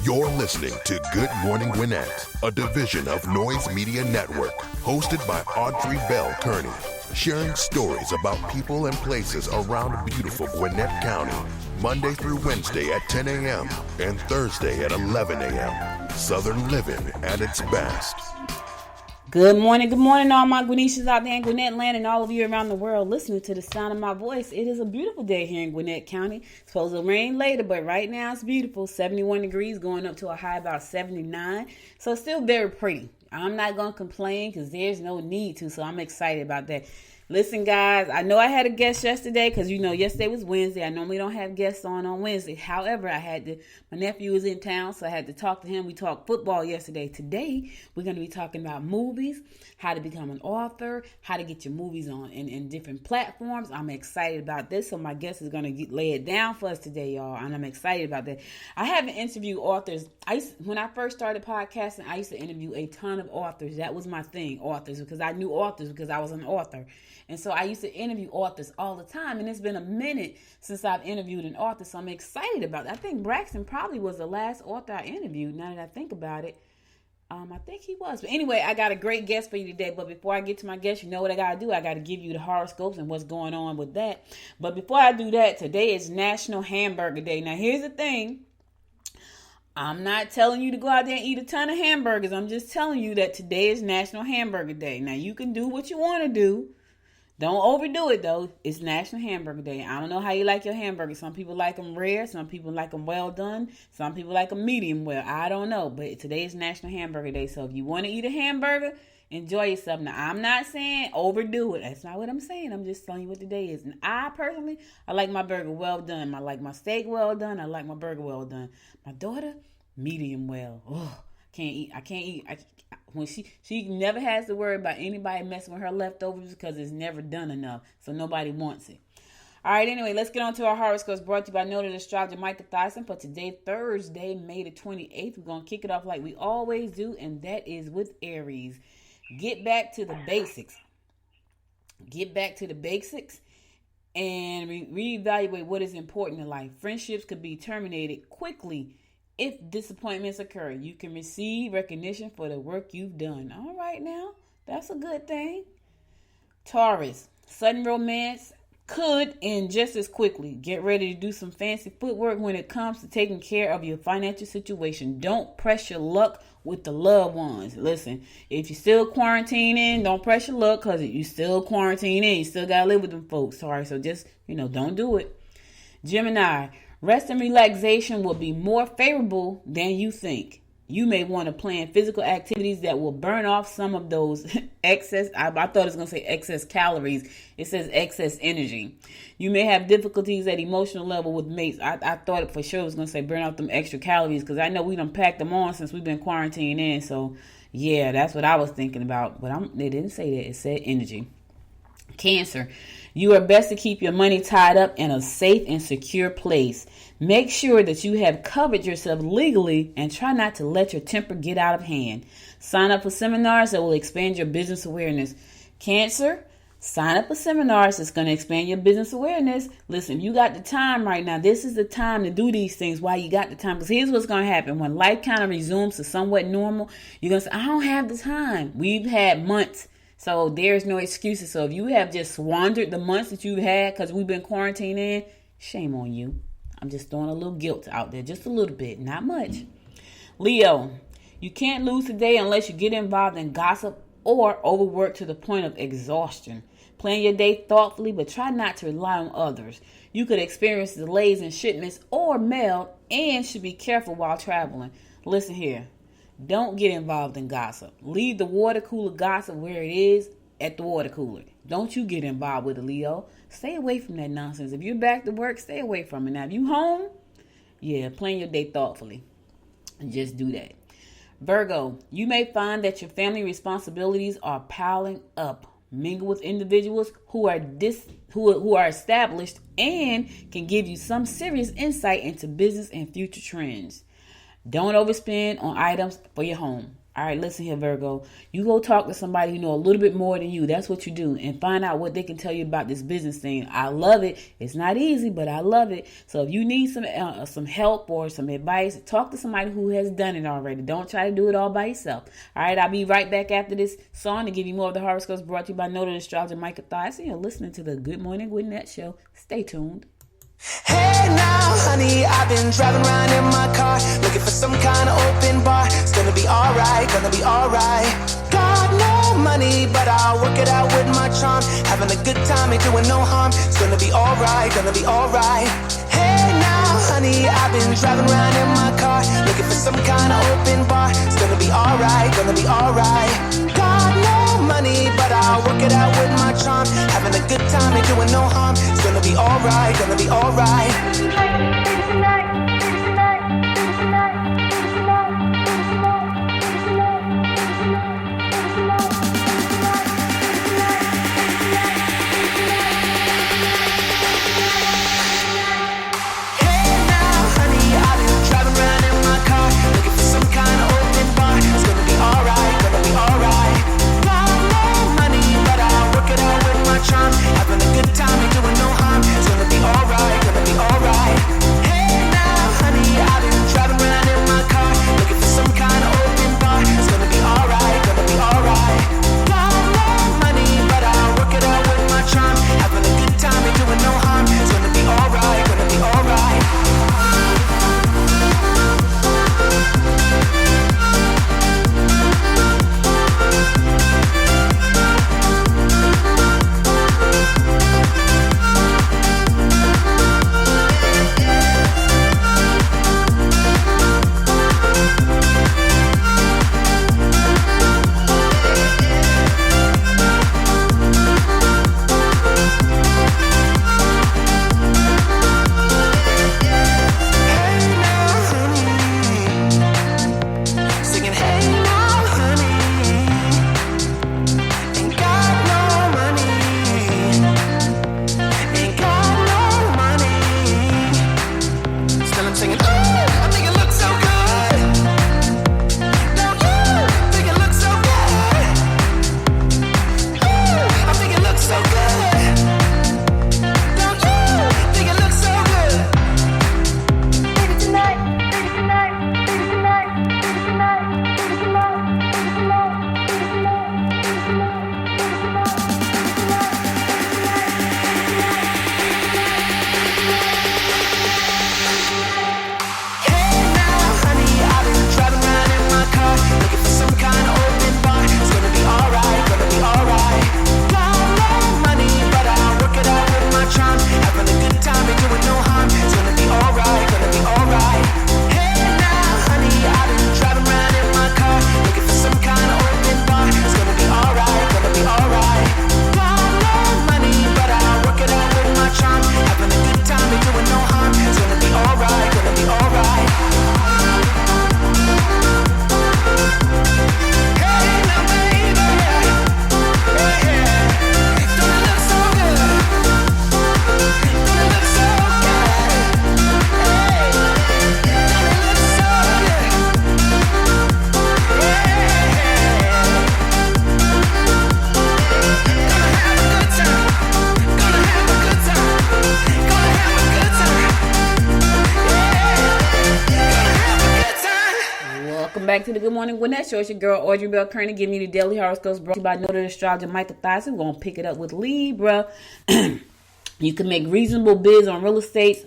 You're listening to Good Morning Gwinnett, a division of Noise Media Network, hosted by Audrey Bell Kearney, sharing stories about people and places around beautiful Gwinnett County, Monday through Wednesday at 10 a.m. and Thursday at 11 a.m. Southern living at its best. Good morning, all my Gwinnetians out there in Gwinnett land and all of you around the world listening to the sound of my voice. It is a beautiful day here in Gwinnett County. It's supposed to rain later, but right now it's beautiful. 71 degrees going up to a high about 79. So it's still very pretty. I'm not going to complain because there's no need to, so I'm excited about that. Listen, guys, I know I had a guest yesterday because, yesterday was Wednesday. I normally don't have guests on Wednesday. However, my nephew was in town, so I had to talk to him. We talked football yesterday. Today, we're going to be talking about movies, how to become an author, how to get your movies on in different platforms. I'm excited about this, so my guest is going to lay it down for us today, y'all, and I'm excited about that. I haven't interviewed authors. When I first started podcasting, I used to interview a ton of authors. That was my thing, authors, because I knew authors because I was an author. And so I used to interview authors all the time. And it's been a minute since I've interviewed an author. So I'm excited about it. I think Braxton probably was the last author I interviewed. Now that I think about it, I think he was. But anyway, I got a great guest for you today. But before I get to my guest, you know what I got to do? I got to give you the horoscopes and what's going on with that. But before I do that, today is National Hamburger Day. Now, here's the thing. I'm not telling you to go out there and eat a ton of hamburgers. I'm just telling you that today is National Hamburger Day. Now, you can do what you want to do. Don't overdo it, though. It's National Hamburger Day. I don't know how you like your hamburgers. Some people like them rare. Some people like them well done. Some people like them medium well. I don't know. But today is National Hamburger Day. So if you want to eat a hamburger, enjoy yourself. Now, I'm not saying overdo it. That's not what I'm saying. I'm just telling you what today is. And I like my burger well done. I like my steak well done. I like my burger well done. My daughter, medium well. Oh, I can't eat. When she never has to worry about anybody messing with her leftovers because it's never done enough. So nobody wants it. All right, anyway, let's get on to our horoscopes brought to you by noted astrologer Micah Thyssen. For today, Thursday, May the 28th, we're going to kick it off like we always do, and that is with Aries. Get back to the basics. Get back to the basics and reevaluate what is important in life. Friendships could be terminated quickly if disappointments occur. You can receive recognition for the work you've done. All right now, that's a good thing. Taurus, sudden romance could end just as quickly. Get ready to do some fancy footwork when it comes to taking care of your financial situation. Don't press your luck with the loved ones. Listen, if you're still quarantining, don't press your luck because you still quarantining. You still got to live with them folks. Sorry, so just, don't do it. Gemini, rest and relaxation will be more favorable than you think. You may want to plan physical activities that will burn off some of those excess, I thought it was going to say excess calories. It says excess energy. You may have difficulties at emotional level with mates. I thought it for sure was going to say burn off them extra calories because I know we done packed them on since we've been quarantined in. So, yeah, that's what I was thinking about. But they didn't say that. It said energy. Cancer, you are best to keep your money tied up in a safe and secure place. Make sure that you have covered yourself legally and try not to let your temper get out of hand. Sign up for seminars that will expand your business awareness. Cancer, sign up for seminars that's going to expand your business awareness. Listen, you got the time right now. This is the time to do these things while you got the time. Because here's what's going to happen. When life kind of resumes to somewhat normal, you're going to say, I don't have the time. We've had months. So there's no excuses. So if you have just squandered the months that you've had because we've been quarantined in, shame on you. I'm just throwing a little guilt out there, just a little bit, not much. Leo, you can't lose today unless you get involved in gossip or overwork to the point of exhaustion. Plan your day thoughtfully, but try not to rely on others. You could experience delays in shipments or mail and should be careful while traveling. Listen here. Don't get involved in gossip. Leave the water cooler gossip where it is at the water cooler. Don't you get involved with it, Leo. Stay away from that nonsense. If you're back to work, stay away from it. Now, if you home, plan your day thoughtfully. And just do that. Virgo, you may find that your family responsibilities are piling up. Mingle with individuals who are established and can give you some serious insight into business and future trends. Don't overspend on items for your home. All right, listen here, Virgo. You go talk to somebody who know a little bit more than you. That's what you do. And find out what they can tell you about this business thing. I love it. It's not easy, but I love it. So if you need some help or some advice, talk to somebody who has done it already. Don't try to do it all by yourself. All right, I'll be right back after this song to give you more of the horoscopes brought to you by noted astrologer Micah Thies. And you're listening to the Good Morning Gwinnett Show. Stay tuned. Hey now, honey, I've been driving around in my car, looking for some kind of open bar. It's gonna be alright, gonna be alright. Got no money, but I'll work it out with my charm. Having a good time, ain't doing no harm. It's gonna be alright, gonna be alright. Hey now, honey, I've been driving around in my car, looking for some kind of open bar. It's gonna be alright, gonna be alright. Got no money, but I'll work it out with my charm. Having a good time, ain't doing no harm. It's gonna be alright, gonna be alright. Having a good time, ain't doing no harm. It's gonna be alright, gonna be alright. Hey now, honey, I've been driving around in my car, looking for some kind of open bar. It's gonna be alright, gonna be alright. Got no money, but I'll work it out with my charm. Having a good time, ain't doing no harm. It's gonna be alright, gonna be alright. Back to the Good Morning Gwinnett Show. It's your girl Audrey Bell Kearney giving you the daily horoscopes brought to you by noted astrologer Michael Thies. We're gonna pick it up with Libra. You can make reasonable bids on real estate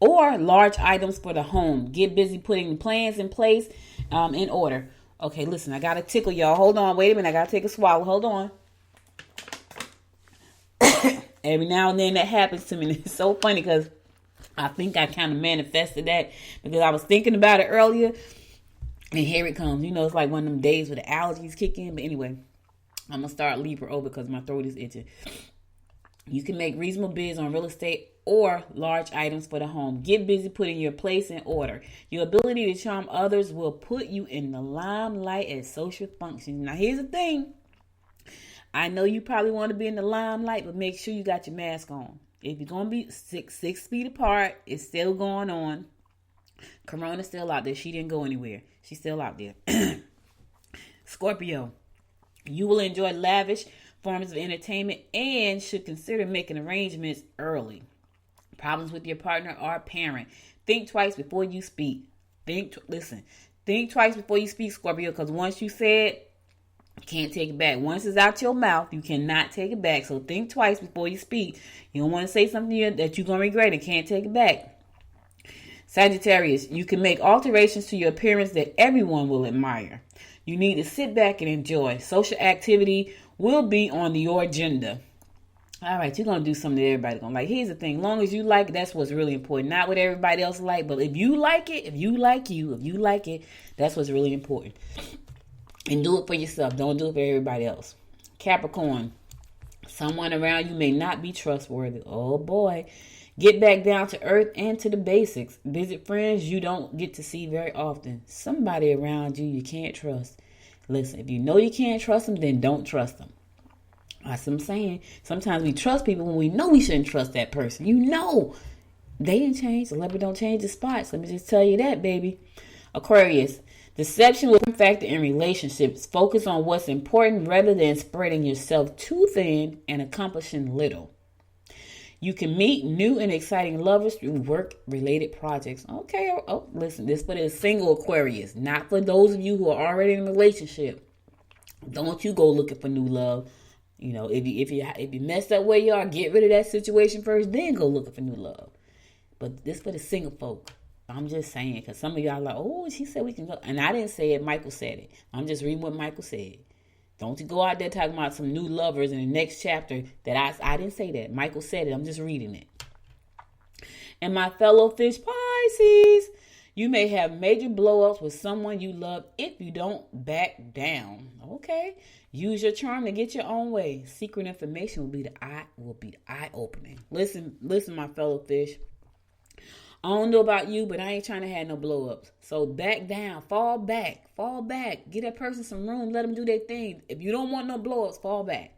or large items for the home. Get busy putting plans in place in order. Okay, listen, I gotta tickle y'all. Hold on, wait a minute. I gotta take a swallow. Hold on. Every now and then that happens to me. It's so funny because I think I kind of manifested that because I was thinking about it earlier. And here it comes. You know, it's like one of them days where the allergies kick in. But anyway, I'm going to start Libra over because my throat is itching. You can make reasonable bids on real estate or large items for the home. Get busy putting your place in order. Your ability to charm others will put you in the limelight at social functions. Now, here's the thing. I know you probably want to be in the limelight, but make sure you got your mask on. If you're going to be 6 feet apart, it's still going on. Corona's still out there. She didn't go anywhere. She's still out there. Scorpio, you will enjoy lavish forms of entertainment and should consider making arrangements early. Problems with your partner or parent. Think twice before you speak. Think twice before you speak, Scorpio, because once you say it, you can't take it back. Once it's out your mouth, you cannot take it back. So think twice before you speak. You don't want to say something that you're going to regret and can't take it back. Sagittarius, you can make alterations to your appearance that everyone will admire. You need to sit back and enjoy. Social activity will be on your agenda. All right, you're going to do something that everybody's going to like. Here's the thing. Long as you like it, that's what's really important. Not what everybody else like, but if you like it, if you like it, that's what's really important. And do it for yourself. Don't do it for everybody else. Capricorn, someone around you may not be trustworthy. Oh, boy. Get back down to earth and to the basics. Visit friends you don't get to see very often. Somebody around you can't trust. Listen, if you know you can't trust them, then don't trust them. That's what I'm saying. Sometimes we trust people when we know we shouldn't trust that person. You know. They didn't change. The leopard don't change the spots. Let me just tell you that, baby. Aquarius. Deception will be a factor in relationships. Focus on what's important rather than spreading yourself too thin and accomplishing little. You can meet new and exciting lovers through work-related projects. Okay. Oh, listen. This for the single Aquarius. Not for those of you who are already in a relationship. Don't you go looking for new love. You know, if you messed up where you are, get rid of that situation first, then go looking for new love. But this for the single folk. I'm just saying, because some of y'all are like, oh, she said we can go. And I didn't say it. Michael said it. I'm just reading what Michael said. Don't you go out there talking about some new lovers in the next chapter that I didn't say that. Michael said it. I'm just reading it. And my fellow fish Pisces, you may have major blow-ups with someone you love if you don't back down. Okay. Use your charm to get your own way. Secret information will be eye-opening. Listen, my fellow fish. I don't know about you, but I ain't trying to have no blow-ups. So back down, fall back. Give that person some room, let them do their thing. If you don't want no blow-ups, fall back.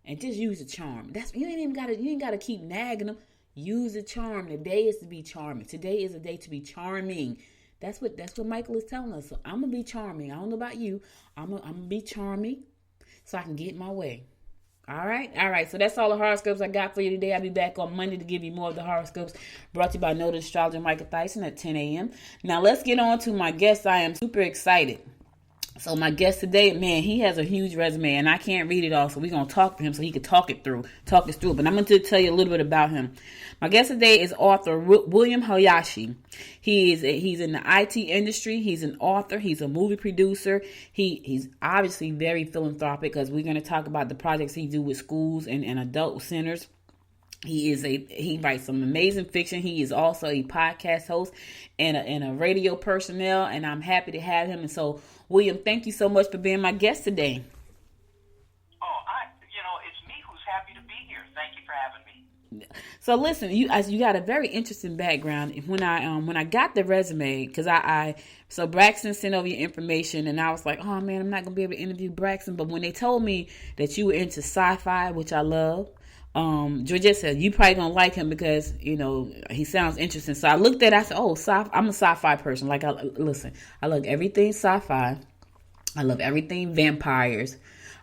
And just use the charm. You ain't gotta keep nagging them. Use the charm. The day is to be charming. Today is a day to be charming. That's what Michael is telling us. So I'm gonna be charming. I don't know about you. I'm gonna be charming so I can get my way. All right. So that's all the horoscopes I got for you today. I'll be back on Monday to give you more of the horoscopes brought to you by noted astrologer Michael Thyssen at 10 a.m. Now let's get on to my guest. I am super excited. So my guest today, man, he has a huge resume and I can't read it all. So we're going to talk to him so he can talk us through it. But I'm going to tell you a little bit about him. My guest today is author William Hayashi. He's in the IT industry. He's an author. He's a movie producer. He's obviously very philanthropic because we're going to talk about the projects he do with schools and adult centers. He writes some amazing fiction. He is also a podcast host and a radio personnel, and I'm happy to have him. And so, William, thank you so much for being my guest today. It's me who's happy to be here. Thank you for having me. So listen, you got a very interesting background. When I got the resume, because so Braxton sent over your information, and I was like, oh man, I'm not gonna be able to interview Braxton. But when they told me that you were into sci-fi, which I love. Georgette said, you probably gonna like him because, he sounds interesting. So I looked at it, I said, I'm a sci-fi person. Like, I love everything sci-fi. I love everything vampires.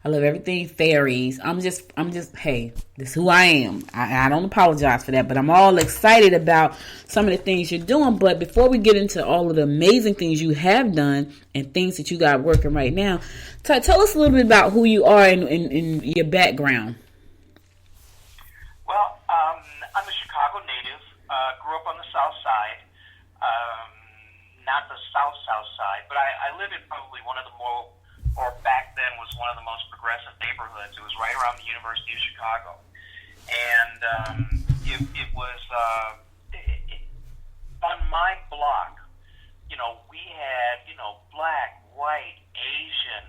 I love everything fairies. I'm just, hey, this is who I am. I don't apologize for that, but I'm all excited about some of the things you're doing. But before we get into all of the amazing things you have done and things that you got working right now, tell us a little bit about who you are and your background. Well, I'm a Chicago native, grew up on the south side, not the south side, but I live in probably one of the back then was one of the most progressive neighborhoods. It was right around the University of Chicago. And it was, on my block, we had, black, white, Asian,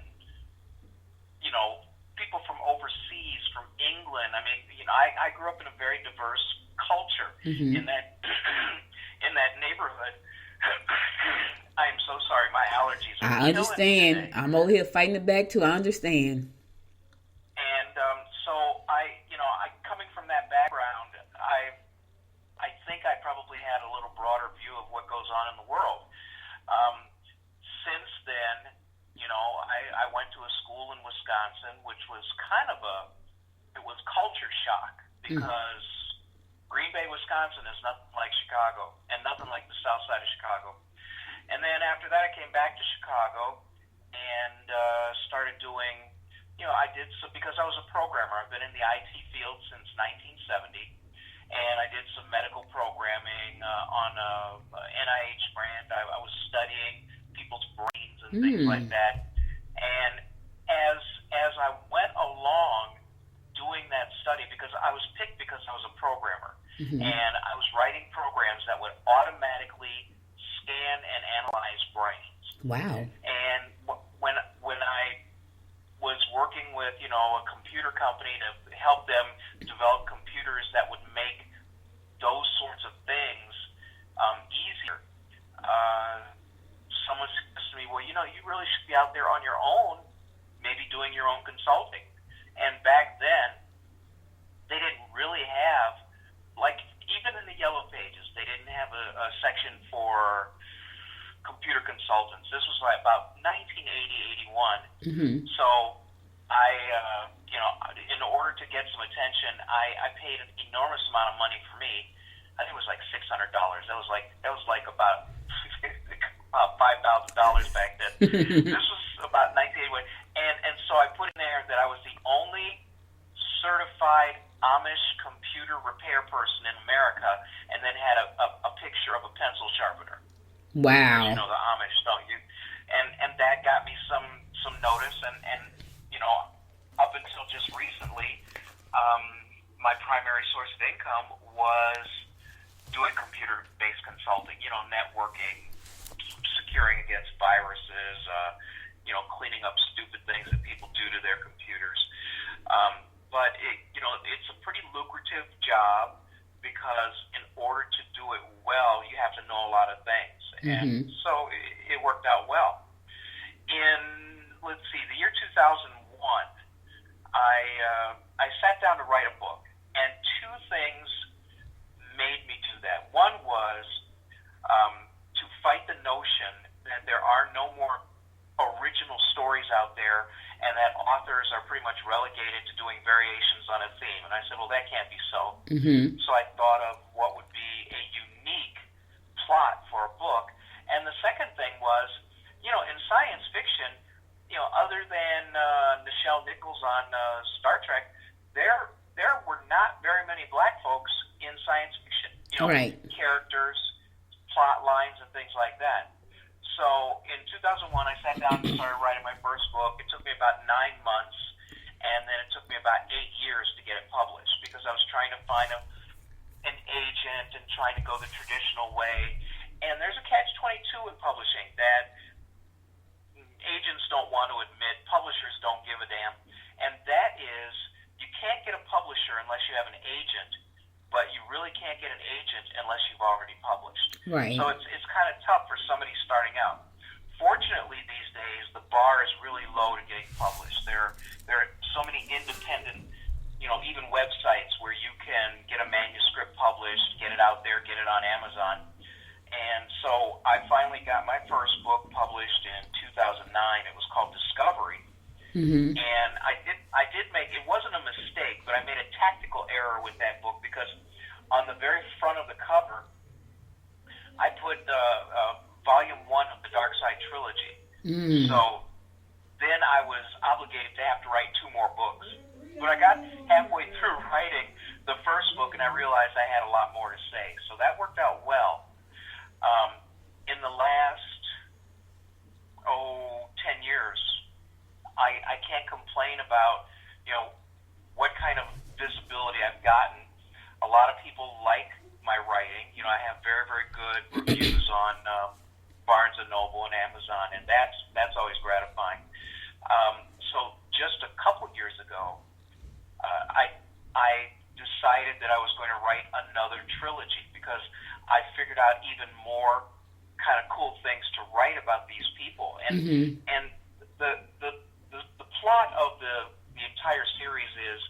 people from overseas, from England. I mean, I grew up in a very diverse culture in that neighborhood. I am so sorry, my allergies are I understand. I'm over here fighting it back too. I understand. And so I coming from that background, I think I probably had a little broader view of what goes on in the world. Since then, I because Green Bay, Wisconsin is nothing like Chicago and nothing like the south side of Chicago. And then after that, I came back to Chicago and started doing, I did so because I was a programmer. I've been in the IT field since 1970, and I did some medical programming on a NIH grant. I was studying people's brains and things like that. And as I went along doing that study, because I was picked because I was a programmer, and I was writing programs that would automatically scan and analyze brains. Wow. And when I was working with, a computer company to help them develop computers that would make those sorts of things easier, someone says to me, well, you really should be out there on your own, maybe doing your own consulting. And back then, they didn't really have, like, even in the Yellow Pages, they didn't have a section for computer consultants. This was like about 1980, 81. So I, in order to get some attention, I paid an enormous amount of money for me. I think it was like $600. That was like about $5,000 back then. This was about 1981, and so I put in there that I was the only certified Amish computer repair person in America, and then had a picture of a pencil sharpener. Wow. You know the Amish, don't you? And that got me some notice, and up until just recently, my primary source of income was doing computer-based consulting, networking, securing against viruses, cleaning up stupid things that people do to their computers. But it's a pretty lucrative job because in order to do it well, you have to know a lot of things. And so it worked out well. In, the year 2001, I sat down to write a book, and two things made me do that. One was to fight the notion that there are no more original stories out there, and that authors are pretty much relegated to doing variations on a theme. And I said, well, that can't be so. So I thought of what would be a unique plot for a book. And the second thing was, in science fiction, other than Nichelle Nichols on Star Trek, there were not very many black folks in science fiction. Right. Characters, plot lines, and things like that. So in 2001, I sat down and started writing my first book. It took me about 9 months, and then it took me about 8 years to get it published because I was trying to find an agent and trying to go the traditional way. And there's a catch-22 in publishing that agents don't want to admit, publishers don't give a damn, and that is you can't get a publisher unless you have an agent, but you really can't get an agent unless you've already published. Right. So it's kind of tough for somebody starting out. Fortunately, these days, the bar is really low to getting published. There are so many independent, even websites where you can get a manuscript published, get it out there, get it on Amazon. And so I finally got my first book published in 2009. It was called Discovery. And I did make, it wasn't a mistake, but I made a tactical error with that book because on the very front of the cover, I put volume 1 of the Darkside Trilogy. So then I was obligated to have to write 2 more books. But I got halfway through writing the first book and I realized I had a lot more to say. So that worked out well. In the last, 10 years, I can't complain about, what kind of visibility I've gotten. A lot of people like my writing. I have very, very good reviews on Barnes & Noble and Amazon, and that's always gratifying. So just a couple years ago, I decided that I was going to write another trilogy because I figured out even more kind of cool things to write about these people. And and the plot of the entire series is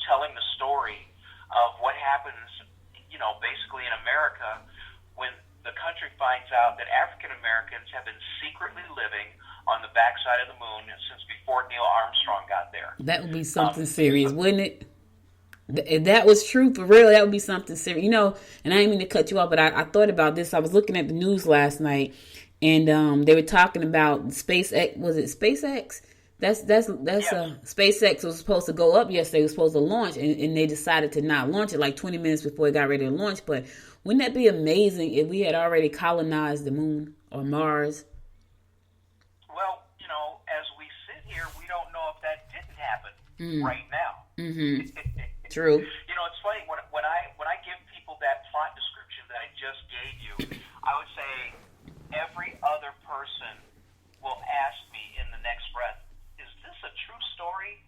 telling the story of what happens, basically in America when the country finds out that African Americans have been secretly living on the backside of the moon since before Neil Armstrong got there. That would be something serious, wouldn't it? If that was true for real, that would be something serious. And I didn't mean to cut you off, but I thought about this. I was looking at the news last night, and they were talking about SpaceX. Was it SpaceX? That's Yes. SpaceX was supposed to go up yesterday. It was supposed to launch, and they decided to not launch it like 20 minutes before it got ready to launch. But wouldn't that be amazing if we had already colonized the moon or Mars? Well, as we sit here, we don't know if that didn't happen right now. Mm-hmm. True. It's funny when I give people that plot description that I just gave you, I would say every other person will ask me in the next breath, "Is this a true story?"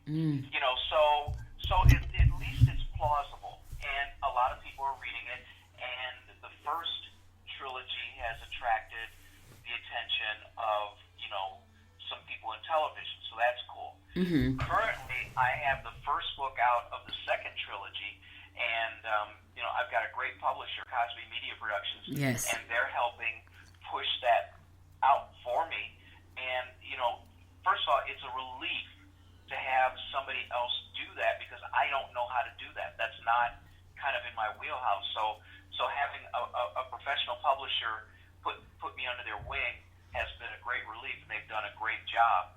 So at least it's plausible, and a lot of people are reading it. And the first trilogy has attracted the attention of some people in television, so that's cool. Mm-hmm. Currently, I have the first book out of the second trilogy, and I've got a great publisher, Cosby Media Productions, Yes. and they're helping push that out for me. And first of all, it's a relief to have somebody else do that because I don't know how to do that. That's not kind of in my wheelhouse. So having a professional publisher put me under their wing has been a great relief, and they've done a great job.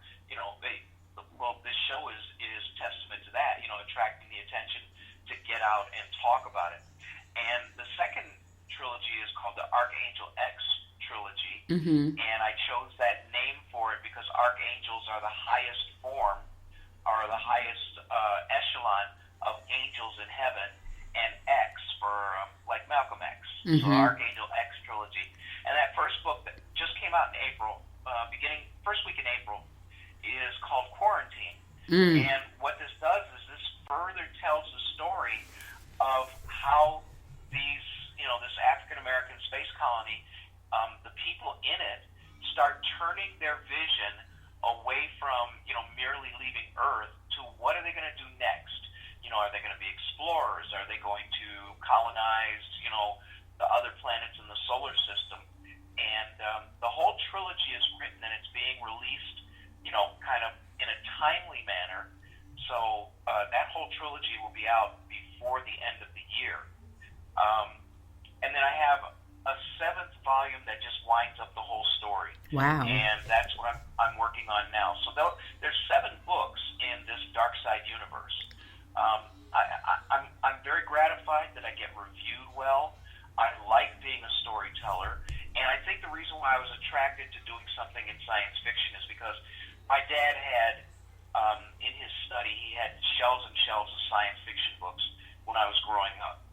This show is testament to that. Attracting the attention to get out and talk about it. And the second trilogy is called the Archangel-X Trilogy, and I chose that name for it because archangels are the highest form, are the highest echelon of angels in heaven, and X for like Malcolm X. So Archangel-X Trilogy. And that first book that just came out in April, first week in April, is called Quarantine. And what this does is this further tells the story of how this African American space colony, the people in it start turning their vision away from merely leaving Earth to what are they going to do next? Are they going to be explorers? Are they going to colonize the other planets in the solar system? And the whole trilogy is written and it's being released kind of in a timely manner. So that whole trilogy will be out before the end of the year. And then I have a 7th volume that just winds up the whole story. Wow. And that's what I'm working on now. So there's 7 books in this Darkside universe. I'm very gratified that I get reviewed well. I like being a storyteller. And I think the reason why I was attracted to doing something in science fiction is because my dad had, in his study, he had shelves and shelves of science fiction books when I was growing up.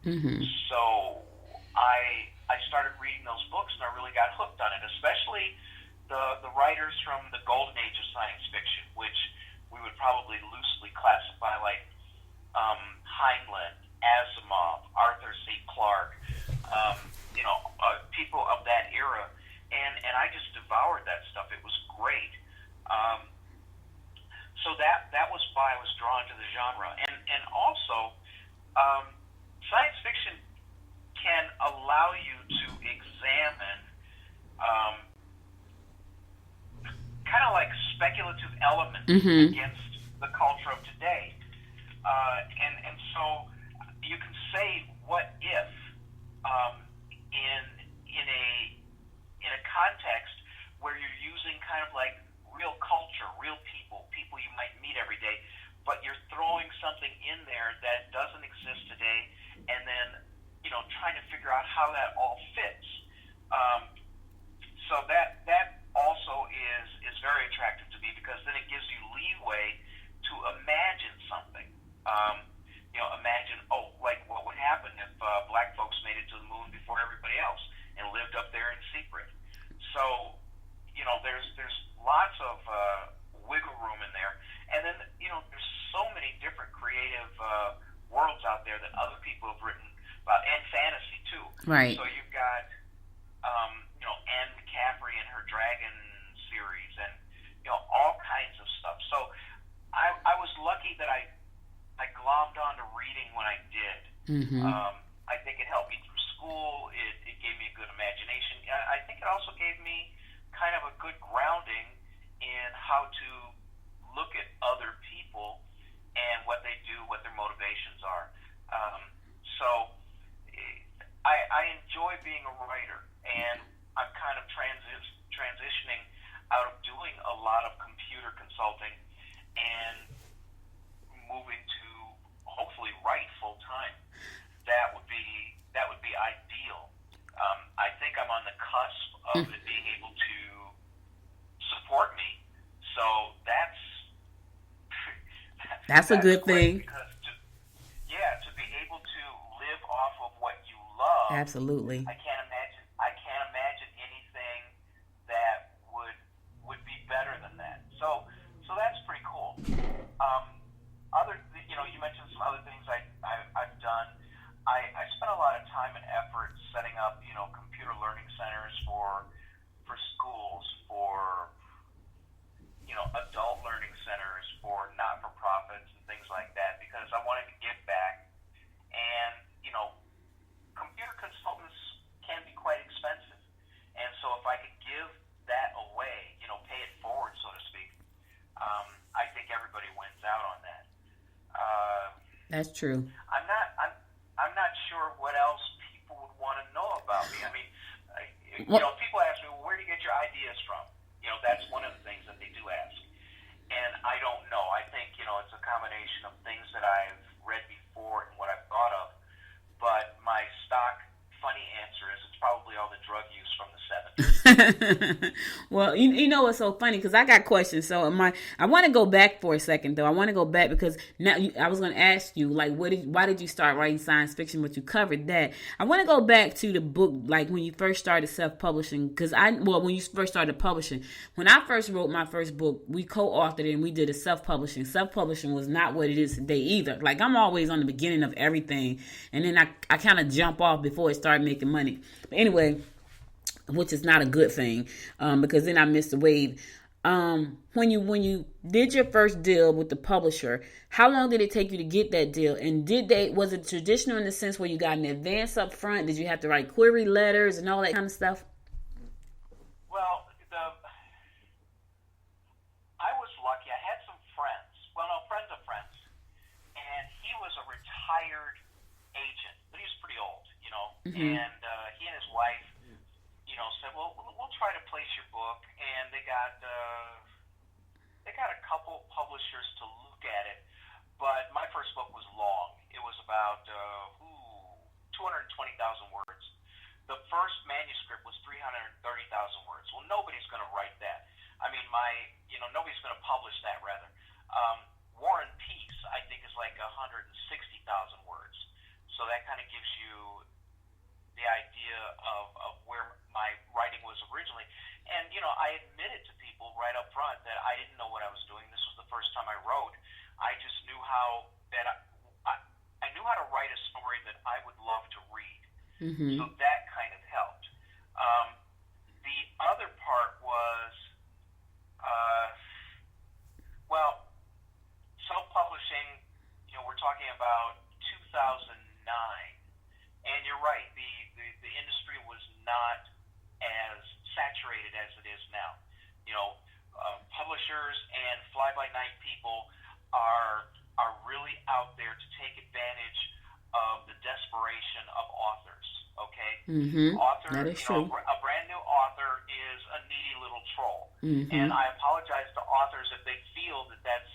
So I started reading those books and I really got hooked on it, especially the writers from the golden age of science fiction, which we would probably loosely classify like Heinlein, Asimov, Arthur C. Clarke, people of that era, and I just devoured that stuff. It was great. So that was why I was drawn to the genre, and also science fiction can allow you to examine kind of like speculative elements against the culture of today, and so you can say what if in a context where you're using kind of like real culture, real people you might meet every day, but you're throwing something in there that doesn't exist today, and then trying to figure out how that all fits. So that also is very attractive to me because then it gives you leeway to imagine something. Imagine like what would happen if black folks made it to the moon before everybody else and lived up there in secret. So there's lots of wiggle room in there, and then there's so many different creative worlds out there that other people have written about, and fantasy too. Right. So you've got Anne McCaffrey and her Dragon series, and all kinds of stuff. So I was lucky that I glommed on to reading when I did. I think it helped me through school. It gave me a good imagination. I think it also gave me kind of a good grounding in how to look at other people and what they do, what their motivations are. of it being able to support me. So that's a good thing. Because to be able to live off of what you love. Absolutely. I can't imagine anything that would be better than that. So that's pretty cool. You mentioned some other things I've done. I spent a lot of time and effort setting up, computer learning centers for schools, for adult learning centers, for not-for-profits and things like that, because I wanted to give back. And computer consultants can be quite expensive, and so if I could give that away, pay it forward, so to speak, I think everybody wins out on that. That's true. I'm not sure what else people would want to know about me. I mean, people ask me, well, where do you get your ideas from? That's one of the things that they do ask. And I don't know. I think, it's a combination of things that I've read before and what I've thought of. But my stock funny answer is it's probably all the drug use from the 70s. Well, you know what's so funny, because I got questions. So I want to go back for a second, though. I want to go back because now I was going to ask you, like, why did you start writing science fiction? But you covered that. I want to go back to the book, like when you first started self-publishing, because when you first started publishing. When I first wrote my first book, we co-authored it and we did a self-publishing. Self-publishing was not what it is today either. Like, I'm always on the beginning of everything, and then I kind of jump off before it started making money. But anyway, which is not a good thing, because then I missed the wave. When you did your first deal with the publisher, how long did it take you to get that deal? And was it traditional in the sense where you got an advance up front? Did you have to write query letters and all that kind of stuff? Well, I was lucky. I had some friends. Well, no, friends of friends. And he was a retired agent, but he was pretty old, Mm-hmm. And he and his wife, said, well, we'll try to place your book. And they got a couple publishers to look at it. But my first book was long. It was about 220,000 words. The first manuscript was 330,000 words. Well, nobody's going to write that. I mean, nobody's going to publish that, rather. War and Peace, I think, is like 160,000 words. So that kind of gives you the idea of where my writing was originally. And, I admitted to people right up front that I didn't know what I was doing. This was the first time I wrote. I just knew I knew how to write a story that I would love to read. Mm-hmm. So that kind of helped. The other part was, self-publishing, we're talking about 2009. And you're right, the industry was not as saturated as it is now. Publishers and fly-by-night people are really out there to take advantage of the desperation of authors. Okay, Mm-hmm. author, That is true. a brand new author is a needy little troll, Mm-hmm. and I apologize to authors if they feel that that's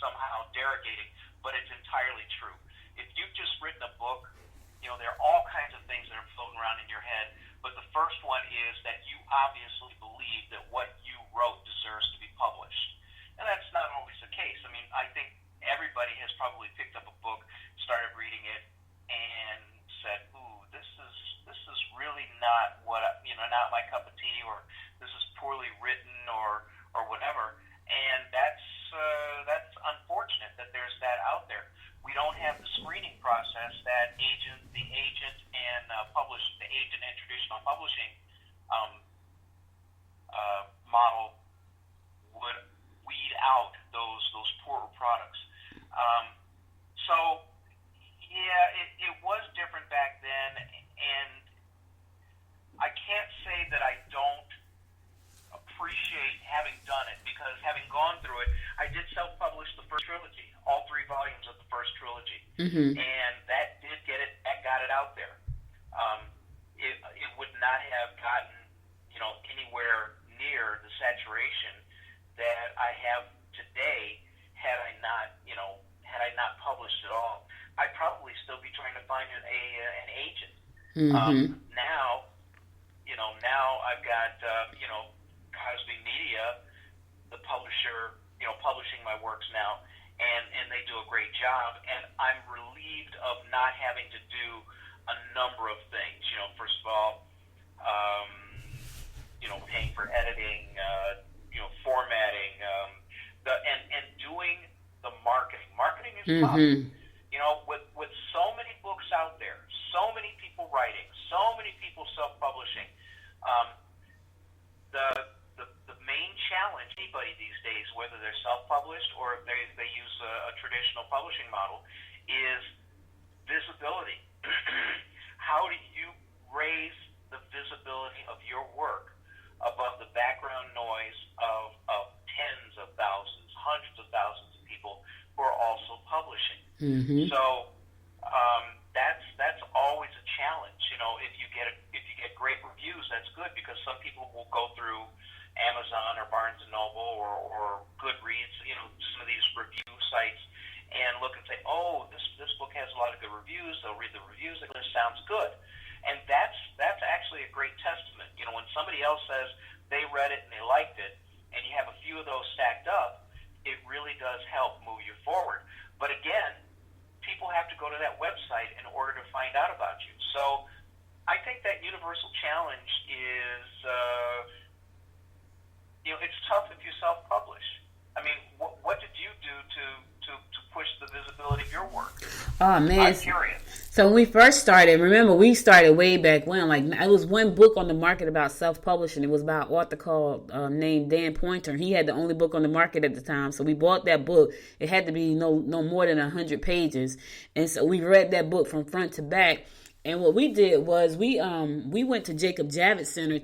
somehow derogating, but it's entirely true. If you've just written a book, there are all kinds of things that are floating around in your head, but the first one is that you obviously believe that what you wrote deserves to be published. And that's not always the case. I mean, I think everybody has probably picked up a book, started reading it, and said, ooh, this is really not not my cup of tea, or this is poorly written, or whatever. And that's unfortunate that there's that out there. We don't have the screening process that the agent and traditional publishing model would weed out those poorer products. So it was different back then, and I can't say that I don't appreciate having done it, because having gone through it, I did self-publish the first trilogy, all 3 volumes of the first trilogy, Mm-hmm. and that did got it out there. It would not have gotten anywhere near the saturation that I have today had I not published at all. I'd probably still be trying to find an agent. Mm-hmm. Now now I've got, Cosby Media, the publisher, publishing my works now, and they do a great job. And I'm relieved of not having to do a number of things. First of all, paying for editing, formatting, and doing the marketing. Marketing is tough. With so many books out there, so many people writing, so many people self-publishing, the main challenge anybody these days, whether they're self-published or if they use a traditional publishing model, is visibility. How do you raise the visibility of your work above the background noise of tens of thousands, hundreds of thousands of people who are also publishing? So that's always a challenge. If you get great reviews, that's good, because some people will go through Amazon or Barnes and Noble or Goodreads, some of these review sites, and look and say, oh, this book has a lot of good reviews. They'll read the reviews. This sounds good. And that's actually a great testament. When somebody else says they read it and they liked it, and you have a few of those stacked up, it really does help move you forward. But again, people have to go to that website in order to find out about you. So I think that universal challenge is, it's tough if you self-publish. I mean, what did you do to push the visibility of your work? Oh, man. I'm curious. So when we first started, remember, we started way back when. Like, it was one book on the market about self-publishing. It was by an author called named Dan Poynter. He had the only book on the market at the time. So we bought that book. It had to be no more than 100 pages. And so we read that book from front to back. And what we did was we went to Jacob Javits Center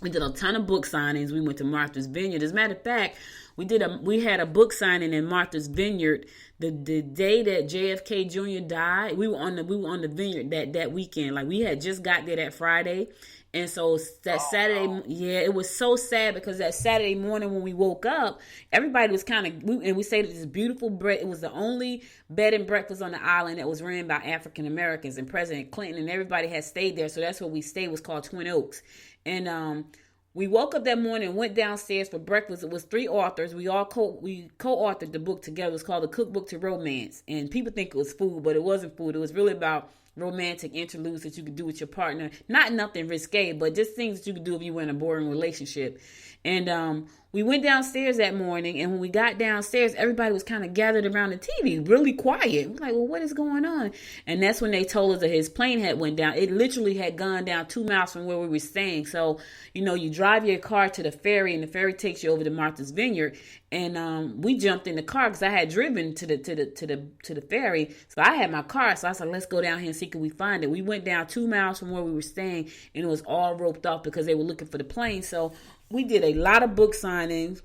we did a ton of book signings. We went to Martha's Vineyard. As a matter of fact, we had a book signing in Martha's Vineyard the day that JFK Jr. died. We were on the vineyard that weekend. Like, we had just got there that Friday. And so that Saturday, it was so sad, because that Saturday morning when we woke up, everybody was we stayed at this beautiful it was the only bed and breakfast on the island that was ran by African Americans, and President Clinton and everybody had stayed there. So that's where we stayed. It was called Twin Oaks. And we woke up that morning and went downstairs for breakfast. It was 3 authors. We co-authored the book together. It was called The Cookbook to Romance. And people think it was food, but it wasn't food. It was really about romantic interludes that you could do with your partner. Not nothing risque, but just things that you could do if you were in a boring relationship. And we went downstairs that morning, and when we got downstairs, everybody was kind of gathered around the TV, really quiet. We're like, well, what is going on? And that's when they told us that his plane had went down. It literally had gone down 2 miles from where we were staying. So, you drive your car to the ferry, and the ferry takes you over to Martha's Vineyard. And we jumped in the car because I had driven to the ferry. So I had my car. So I said, let's go down here and see can we find it. We went down 2 miles from where we were staying, and it was all roped off because they were looking for the plane. So we did a lot of book signings.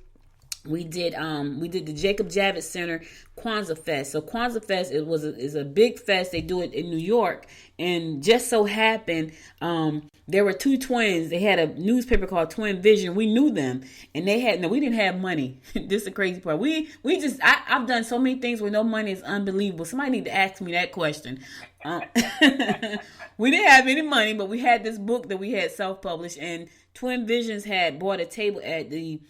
We did the Jacob Javits Center Kwanzaa Fest. So Kwanzaa Fest is a big fest. They do it in New York, and just so happened there were 2 twins. They had a newspaper called Twin Vision. We knew them, and we didn't have money. This is the crazy part. I've done so many things with no money. It's unbelievable. Somebody need to ask me that question. We didn't have any money, but we had this book that we had self-published, and Twin Visions had bought a table at the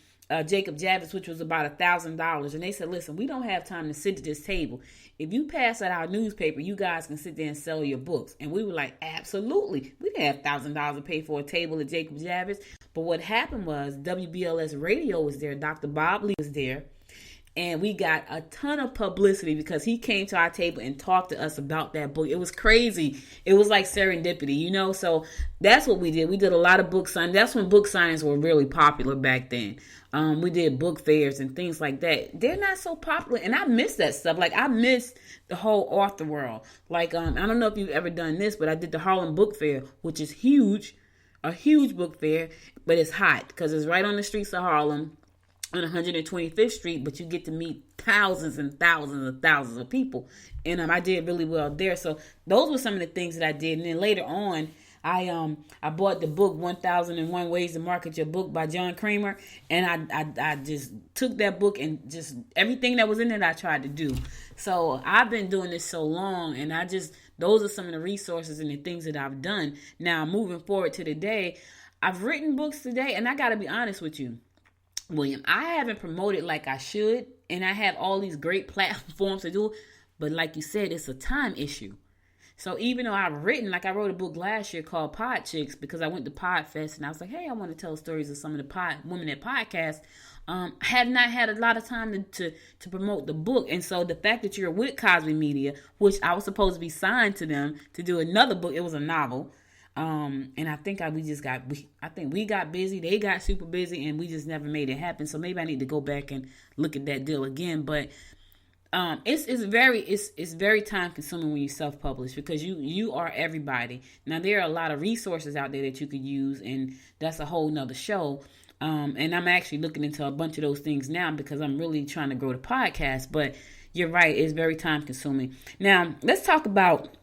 Jacob Javits, which was about $1,000. And they said, listen, we don't have time to sit at this table. If you pass out our newspaper, you guys can sit there and sell your books. And we were like, absolutely. We didn't have $1,000 to pay for a table at Jacob Javits. But what happened was WBLS Radio was there. Dr. Bob Lee was there. And we got a ton of publicity because he came to our table and talked to us about that book. It was crazy. It was like serendipity, So that's what we did. We did a lot of book signings. That's when book signings were really popular back then. We did book fairs and things like that. They're not so popular. And I miss that stuff. Like, I miss the whole author world. Like, I don't know if you've ever done this, but I did the Harlem Book Fair, which is huge. A huge book fair. But it's hot because it's right on the streets of Harlem, on 125th Street, but you get to meet thousands and thousands and thousands of people. And I did really well there. So those were some of the things that I did. And then later on, I bought the book 1001 Ways to Market Your Book by John Kramer. And I just took that book and just everything that was in it I tried to do. So I've been doing this so long, and those are some of the resources and the things that I've done. Now, moving forward to today, I've written books today, and I got to be honest with you, William, I haven't promoted like I should, and I have all these great platforms to do, but like you said, it's a time issue. So even though I've written, like I wrote a book last year called Pod Chicks because I went to Podfest and I was like, hey, I want to tell stories of some of the women that podcast. Have not had a lot of time to promote the book. And so the fact that you're with Cosby Media, which I was supposed to be signed to them to do another book, it was a novel. And I think we got busy, they got super busy, and we just never made it happen. So maybe I need to go back and look at that deal again. But it's very time consuming when you self-publish because you are everybody. Now there are a lot of resources out there that you could use, and that's a whole nother show. And I'm actually looking into a bunch of those things now because I'm really trying to grow the podcast. But you're right, it's very time consuming. Now let's talk about,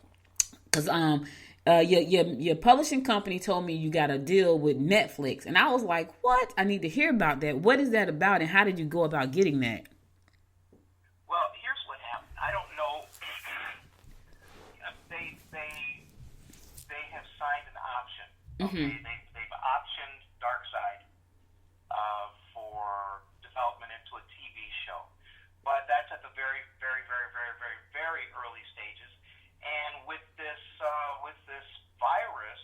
because your publishing company told me you got a deal with Netflix, and I was like, what? I need to hear about that. What is that about, and how did you go about getting that? Well, here's what happened. I don't know. They have signed an option. Okay, they've optioned Darkside for development into a TV show, but that's at the very, very, very, very, very, very early stages. And with this virus,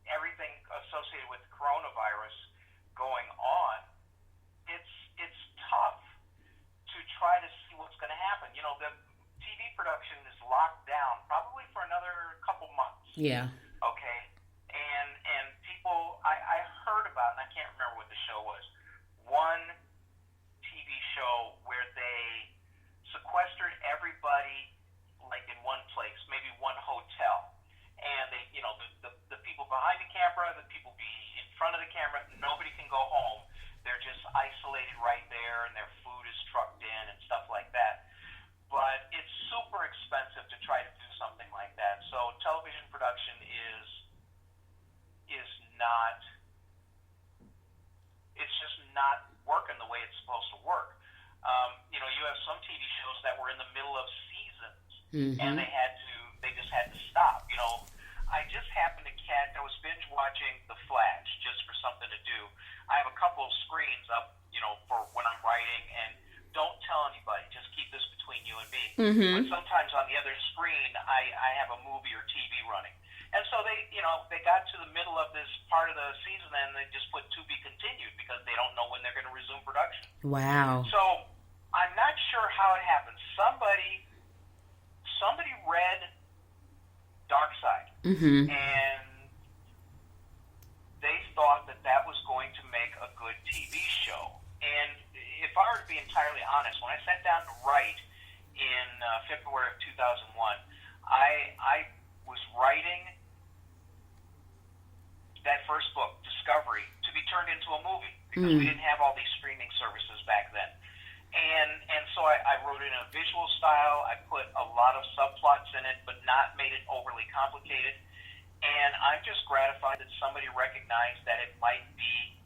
everything associated with the coronavirus going on, it's tough to try to see what's going to happen. You know, the TV production is locked down probably for another couple months. Yeah. Okay. And people, I heard about, and I can't remember what the show was, one TV show where they sequestered everybody like in one place, maybe one hotel, and they, you know, the people behind the camera, the people in front of the camera, nobody can go home. They're just isolated right there, and their food is trucked in and stuff like that. But it's super expensive to try to do something like that. So television production is not, it's just not working the way it's supposed to work. You know, you have some TV shows that were in the middle of seasons, and they just had to stop. You know, I just happened to I was binge watching The Flash just for something to do. I have a couple of screens up, you know, for when I'm writing, and don't tell anybody, just keep this between you and me. But sometimes on the other screen, I have a movie or TV running. And so they got to the middle of this part of the season, and they just put to be continued because they don't know when they're going to resume production. Wow. So I'm not sure how it happened. Somebody read Darkside, and they thought that was going to make a good TV show. And if I were to be entirely honest, when I sat down to write in February of 2001, I was writing that first book, Discovery, to be turned into a movie because we didn't have all these streaming services back then. And so I wrote it in a visual style. I put a lot of subplots in it, but not made it overly complicated. And I'm just gratified that somebody recognized that it might be,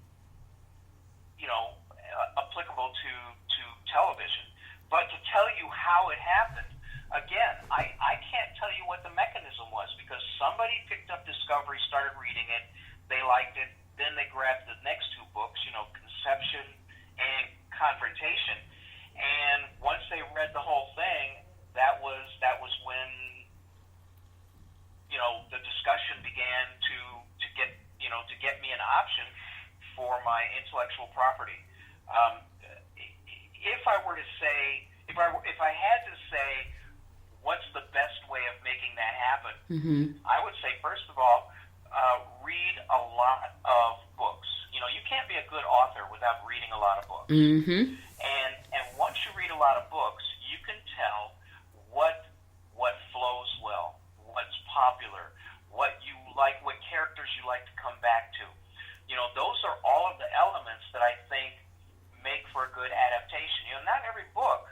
you know, applicable to television. But to tell you how it happened, again, I can't tell you what the mechanism was because somebody picked up Discovery, started reading it, they liked it, then they grabbed the next two books, you know, Conception and Confrontation. And once they read the whole thing, that was when, you know, the discussion began to get me an option for my intellectual property. If I were to say, if I had to say, what's the best way of making that happen? I would say, first of all, read a lot of books. You know, you can't be a good author without reading a lot of books. And once you read a lot of books, you can tell what flows well, what's popular, what you like, what characters you like to come back to. You know, those are all of the elements that I think make for a good adaptation. You know, not every book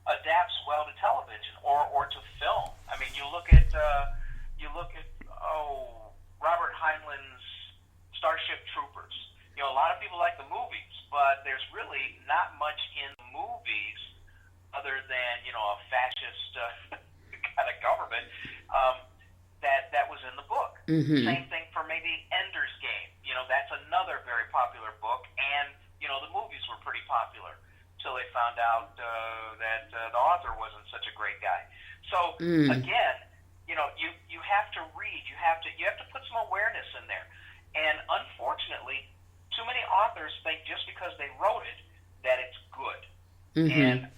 adapts well to television or to film. I mean, you look at Robert Heinlein's Starship Troopers. You know, a lot of people like the movies, but there's really not much in the movies other than, you know, a fascist kind of government that was in the book. Same thing for maybe Ender's Game. That's another very popular book, and the movies were pretty popular until they found out that the author wasn't such a great guy. So again, you have to read. You have to put some awareness in there, and unfortunately, too many authors think just because they wrote it that it's good. And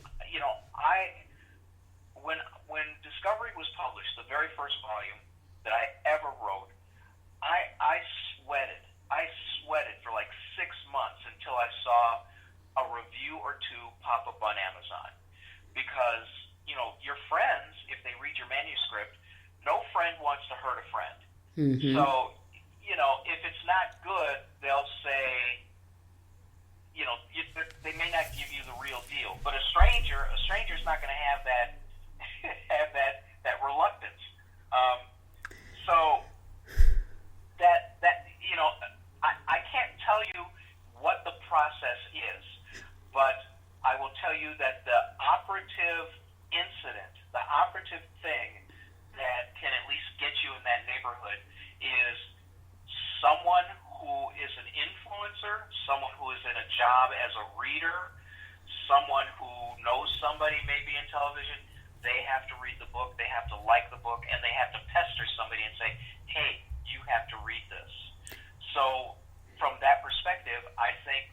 when Discovery was published, the very first volume that I ever wrote, I sweated. I sweated for like 6 months until I saw a review or two pop up on Amazon. Because, your friends, if they read your manuscript, no friend wants to hurt a friend. So, if it's not good, they'll say, they may not give you the real deal. But a stranger's not going to have that that reluctance. So I can't tell you what the process is, but I will tell you that the operative incident, the operative thing that can at least get you in that neighborhood is someone who is an influencer, someone who is in a job as a reader, someone who knows somebody maybe in television. They have to read the book, they have to like the book, and they have to pester somebody and say, hey, you have to read this. So from that perspective, I think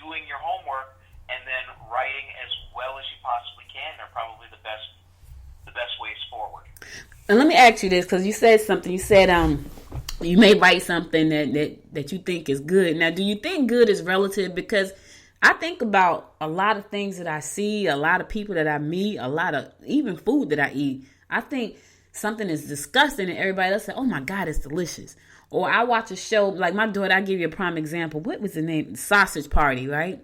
doing your homework and then writing as well as you possibly can are probably the best ways forward. And let me ask you this, because you said something. You said you may write something that you think is good. Now, do you think good is relative? Because I think about a lot of things that I see, a lot of people that I meet, a lot of even food that I eat. I think something is disgusting and everybody else say, oh my God, it's delicious. Or I watch a show, like my daughter, I'll give you a prime example. What was the name? Sausage Party, right?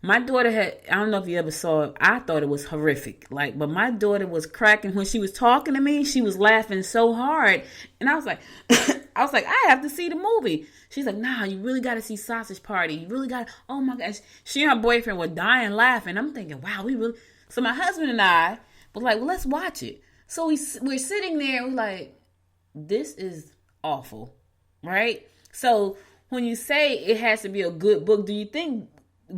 My daughter I don't know if you ever saw it. I thought it was horrific. But my daughter was cracking when she was talking to me. She was laughing so hard. And I was like, I have to see the movie. She's like, nah, you really got to see Sausage Party. You really got to, oh my gosh. She and her boyfriend were dying laughing. I'm thinking, wow, we really. So my husband and I was like, well, let's watch it. So we're sitting there. We're like, this is awful, right? So when you say it has to be a good book, do you think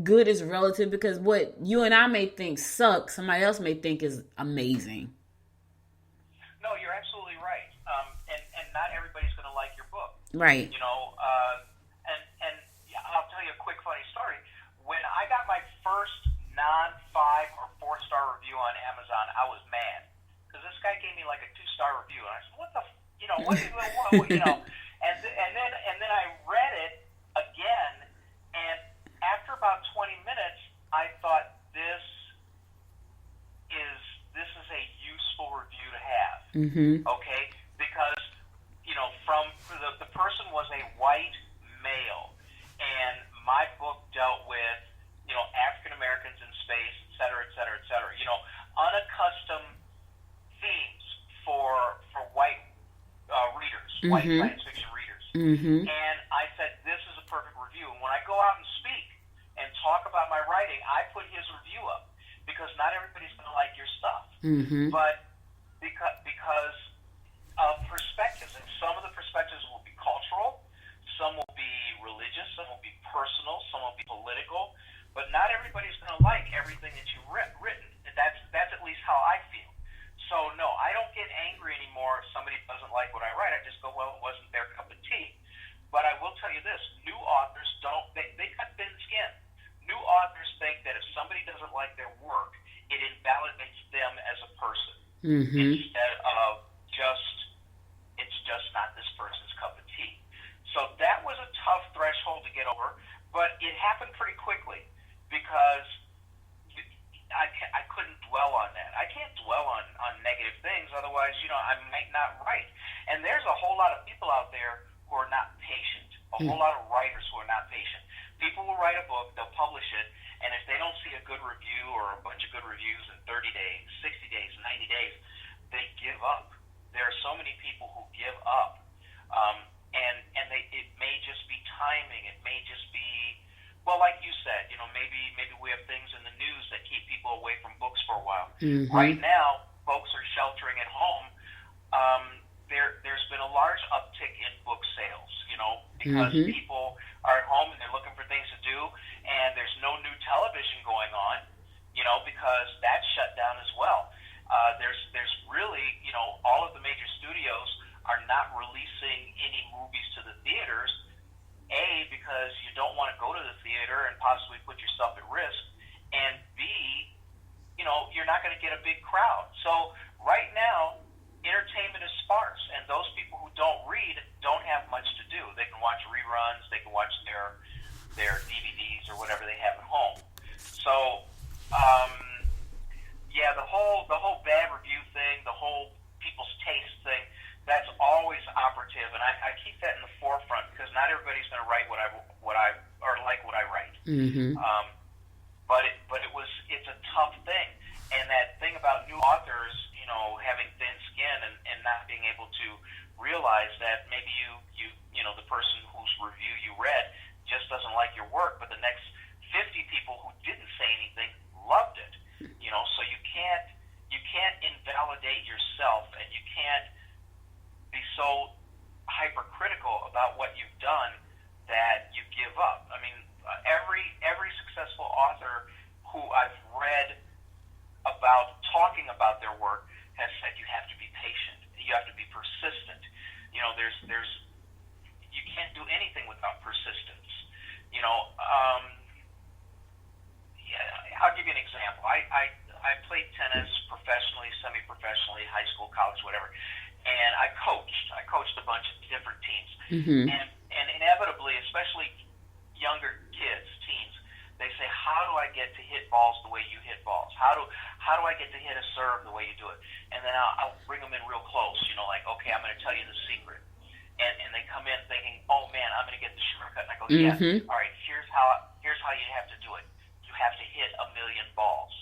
good is relative? Because what you and I may think sucks, somebody else may think is amazing. No, you're absolutely right. And not everybody's going to like your book. Right. And I'll tell you a quick funny story. When I got my first non-5 or 4-star review on Amazon, I was mad because this guy gave me like a 2-star review, and I said, "What the, and then I read it again, and after about 20 minutes, I thought this is a useful review to have." Okay, because from the person was a white male, and my book dealt with African Americans in space, et cetera, et cetera, et cetera. Unaccustomed themes for white readers, white science fiction readers. And I said, this is a perfect review. And when I go out and speak and talk about my writing, I put his review up because not everybody's going to like your stuff. But because of perspectives, and some of the perspectives will be cultural, some will be religious, some will be personal, some will be political, but not everybody's going to like everything that you've written. That's at least how I feel. So no, I don't get angry anymore if somebody doesn't like what I write. I just go, well, it wasn't their cup of tea. But I will tell you this, new authors they cut thin skin. New authors think that if somebody doesn't like their work, it invalidates them as a person. Instead of it's just not this person's cup of tea. So that was a tough threshold to get over, but it happened pretty quickly because I couldn't dwell on that. I can't dwell on negative things, otherwise, I might not write. And there's a whole lot of people out there who are not patient, a whole lot of writers who are not patient. People will write a book, they'll publish it, and if they don't see a good review or a bunch of good reviews in 30 days, 60 days, 90 days, they give up. There are so many people who give up. And it may just be timing. It may just be, well, like you said, maybe we have things in the news that keep people away from books for a while. Right now, folks are sheltering at home. There's been a large uptick because people are at home and they're looking for things to do, and there's no new television going on, because that's shut down as well. There's really, all of the major studios are not releasing any movies to the theaters, A, because you don't want to go to the theater and possibly put yourself at risk, and B, you're not going to get a big crowd. So right now, entertainment is sparse, and those people who don't read don't have much to do. They can watch reruns, they can watch their DVDs or whatever they have at home. So, the whole bad review thing, the whole people's taste thing, that's always operative, and I keep that in the forefront because not everybody's going to write what I or like what I write. But it's a tough thing, and that thing about new authors, having thin skin and not being able to realize that maybe you the person whose review you read just doesn't like your work, but the next 50 people who didn't say anything loved it. So you can't invalidate yourself, and you can't be so hypercritical about what you've done that you give up. I mean, every successful author who I've read about talking about their work has said you have to be patient, you have to be persistent. There's you can't do anything without persistence. I'll give you an example. I played tennis professionally, semi-professionally, high school, college, whatever, and I coached a bunch of different teams, and inevitably, especially younger kids, teens, they say, how do I get to hit balls the way you hit balls? How do I get to hit a serve the way you do it? And then I'll bring them in real close, like, okay, I'm going to tell you the secret. And they come in thinking, oh man, I'm going to get the shortcut. And I go, yeah, all right, here's how you have to do it. You have to hit 1,000,000 balls.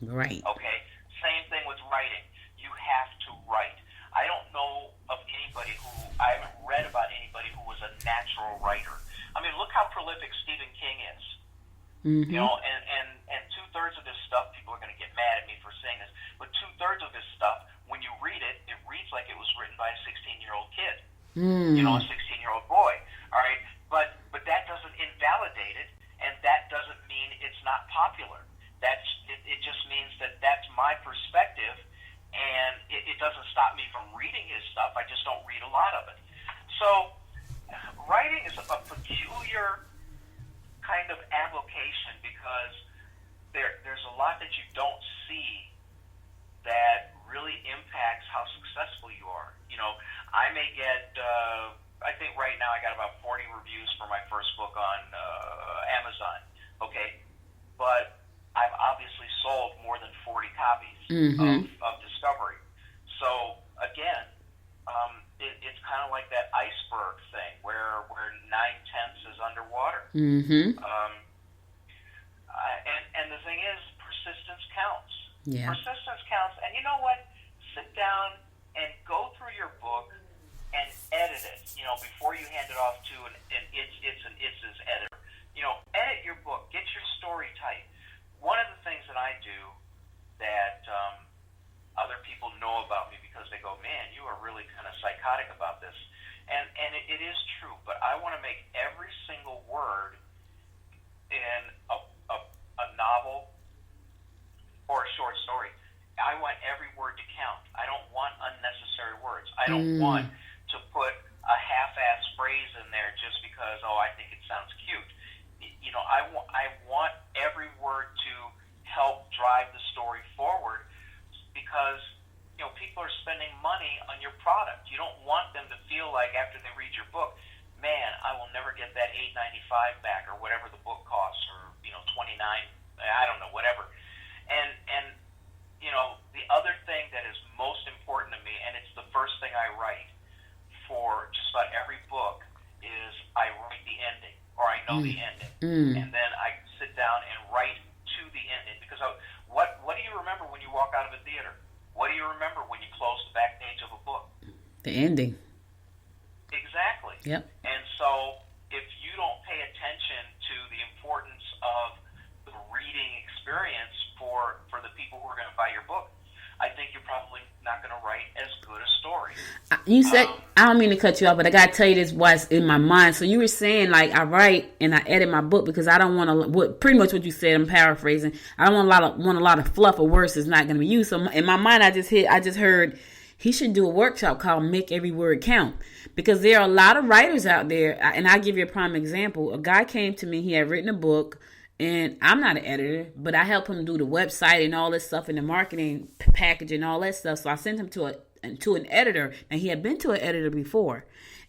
Right. Okay? Same thing with writing. You have to write. I don't know of anybody I haven't read about anybody who was a natural writer. I mean, look how prolific Stephen King is. And 2/3 of his stuff, people are going to get mad at me for saying this, but 2/3 of his stuff, when you read it, it reads like it was written by a 16-year-old kid. A 16-year-old boy. All right? But that doesn't invalidate it, and that doesn't mean it's not popular. It just means that that's my perspective, and it doesn't stop me from reading his stuff. I just don't read a lot of it. So writing is a peculiar kind of avocation because there's a lot that you don't see that really impacts how successful you are. I may get, I think right now I got about 40 reviews for my first book on Amazon, okay? But I've obviously sold more than 40 copies of Discovery. So, again, it's kind of like that iceberg thing where 9/10 is underwater. And the thing is, persistence counts. Yeah. Persistence counts. And you know what? Sit down and go through your book and edit it, before you hand it off to its editor. Edit your book. Get your story tight. One of the things that I do that other people know about me because they go, man, you are really kind of psychotic about this. And it is true, but I want to make every single word in a novel or a short story, I want every word to count. I don't want unnecessary words. I don't want to put a half-ass phrase in there just because, I think it sounds cute. I want every word to help drive the story forward because, people are spending money on your product. You don't want them to feel like after they read your book, man, I will never get that $8.95 back or whatever the book costs, or $29, I don't know, whatever. And the other thing that is most important to me, and it's the first thing I write for just about every book, is I write the ending, or I know the ending, and then I sit down and write to the ending. Because what do you remember when you walk out of a theater? What do you remember when you close the back page of a book? The ending. Exactly. Yep. And so if you don't pay attention to the importance of the reading experience for the people who are going to buy your book, I think you're probably not going to write as good a story. You said I don't mean to cut you off, but I gotta tell you this what's in my mind. So you were saying like I write and I edit my book because I don't want to. Pretty much what you said. I'm paraphrasing. I don't want a lot of fluff or words that's not going to be used. So in my mind, I just heard he should do a workshop called "Make Every Word Count" because there are a lot of writers out there. And I'll give you a prime example. A guy came to me. He had written a book. And I'm not an editor, but I help him do the website and all this stuff and the marketing package and all that stuff. So I sent him to an editor, and he had been to an editor before.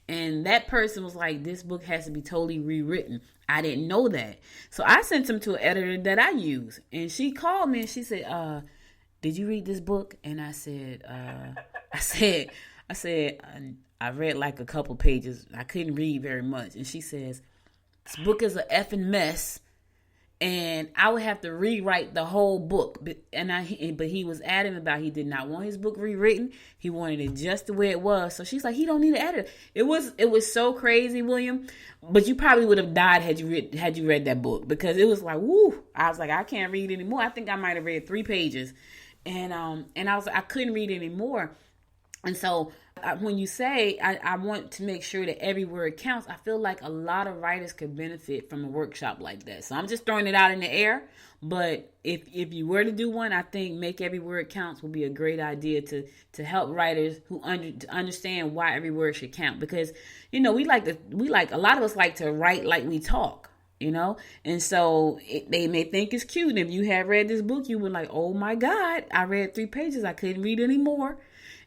And that person was like, this book has to be totally rewritten. I didn't know that. So I sent him to an editor that I use. And she called me and she said, did you read this book? And I said, I read like a couple pages. I couldn't read very much. And she says, this book is a effing mess. And I would have to rewrite the whole book. But he was adamant about he did not want his book rewritten. He wanted it just the way it was. So she's like, he don't need an editor. It was so crazy, William. But you probably would have died had you read that book, because it was like, woo. I was like, I can't read anymore. I think I might have read 3 pages, and I was like, I couldn't read anymore. And so when you say I want to make sure that every word counts, I feel like a lot of writers could benefit from a workshop like that. So I'm just throwing it out in the air. But if you were to do one, I think Make Every Word Counts would be a great idea to help writers who to understand why every word should count. Because, we like a lot of us like to write like we talk. And so they may think it's cute. And if you had read this book, you would like, oh my God, I read 3 pages. I couldn't read anymore.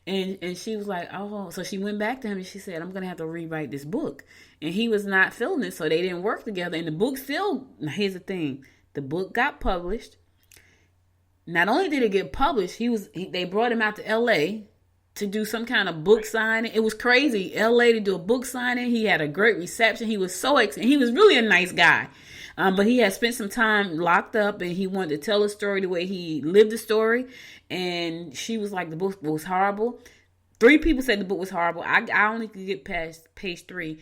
And she was like, oh, so she went back to him and she said, I'm going to have to rewrite this book. And he was not feeling it, so they didn't work together. And the book still, now here's the thing, the book got published. Not only did it get published, they brought him out to LA to do some kind of book signing. It was crazy, LA, to do a book signing. He had a great reception. He was so excited. He was really a nice guy. But he had spent some time locked up, and he wanted to tell the story the way he lived the story. And she was like, the book was horrible. 3 people said the book was horrible. I only could get past page 3.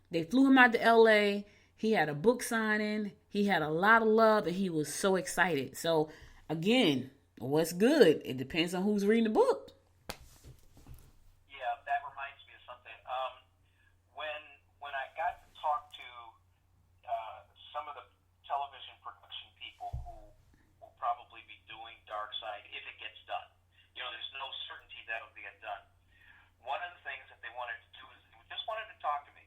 They flew him out to LA. He had a book signing. He had a lot of love, and he was so excited. So again, what's good? It depends on who's reading the book. Yeah, that reminds me of something. When I got to talk to some of the television production people who will probably be doing Darkside if it gets done. There's no certainty that it'll get done. One of the things that they wanted to do is they just wanted to talk to me.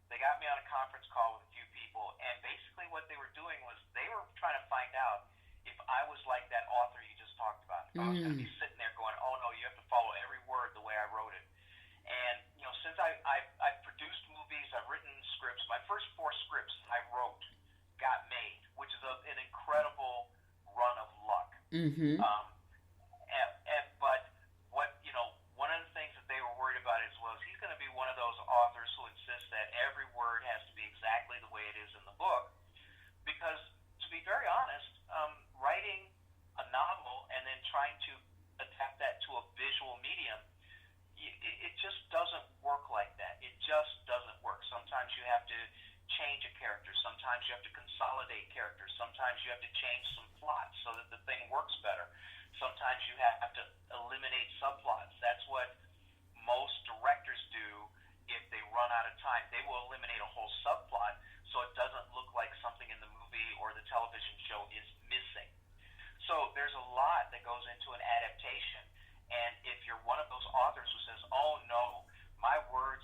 They got me on a conference call with a few people, and basically what they were doing was they were trying to find out if I was like that author you just talked about. If I was going to be sitting there going, oh no, you have to follow every word the way I wrote it. And, since I've produced movies, I've written scripts, my first 4 scripts I wrote got made, which is an incredible run of luck. Mm-hmm. But one of the things that they were worried about is he's going to be one of those authors who insists that every word has to be exactly the way it is in the book. Because, to be very honest, writing a novel and then trying to adapt that to a visual medium, it just doesn't work like that. It just doesn't work. Sometimes you have to change a character. Sometimes you have to consolidate characters. Sometimes you have to change some plots so that the thing works better. Sometimes you have to eliminate subplots. That's what most directors do if they run out of time. They will eliminate a whole subplot so it doesn't look like something in the movie or the television show is missing. So there's a lot that goes into an adaptation. And if you're one of those authors who says, oh no, my words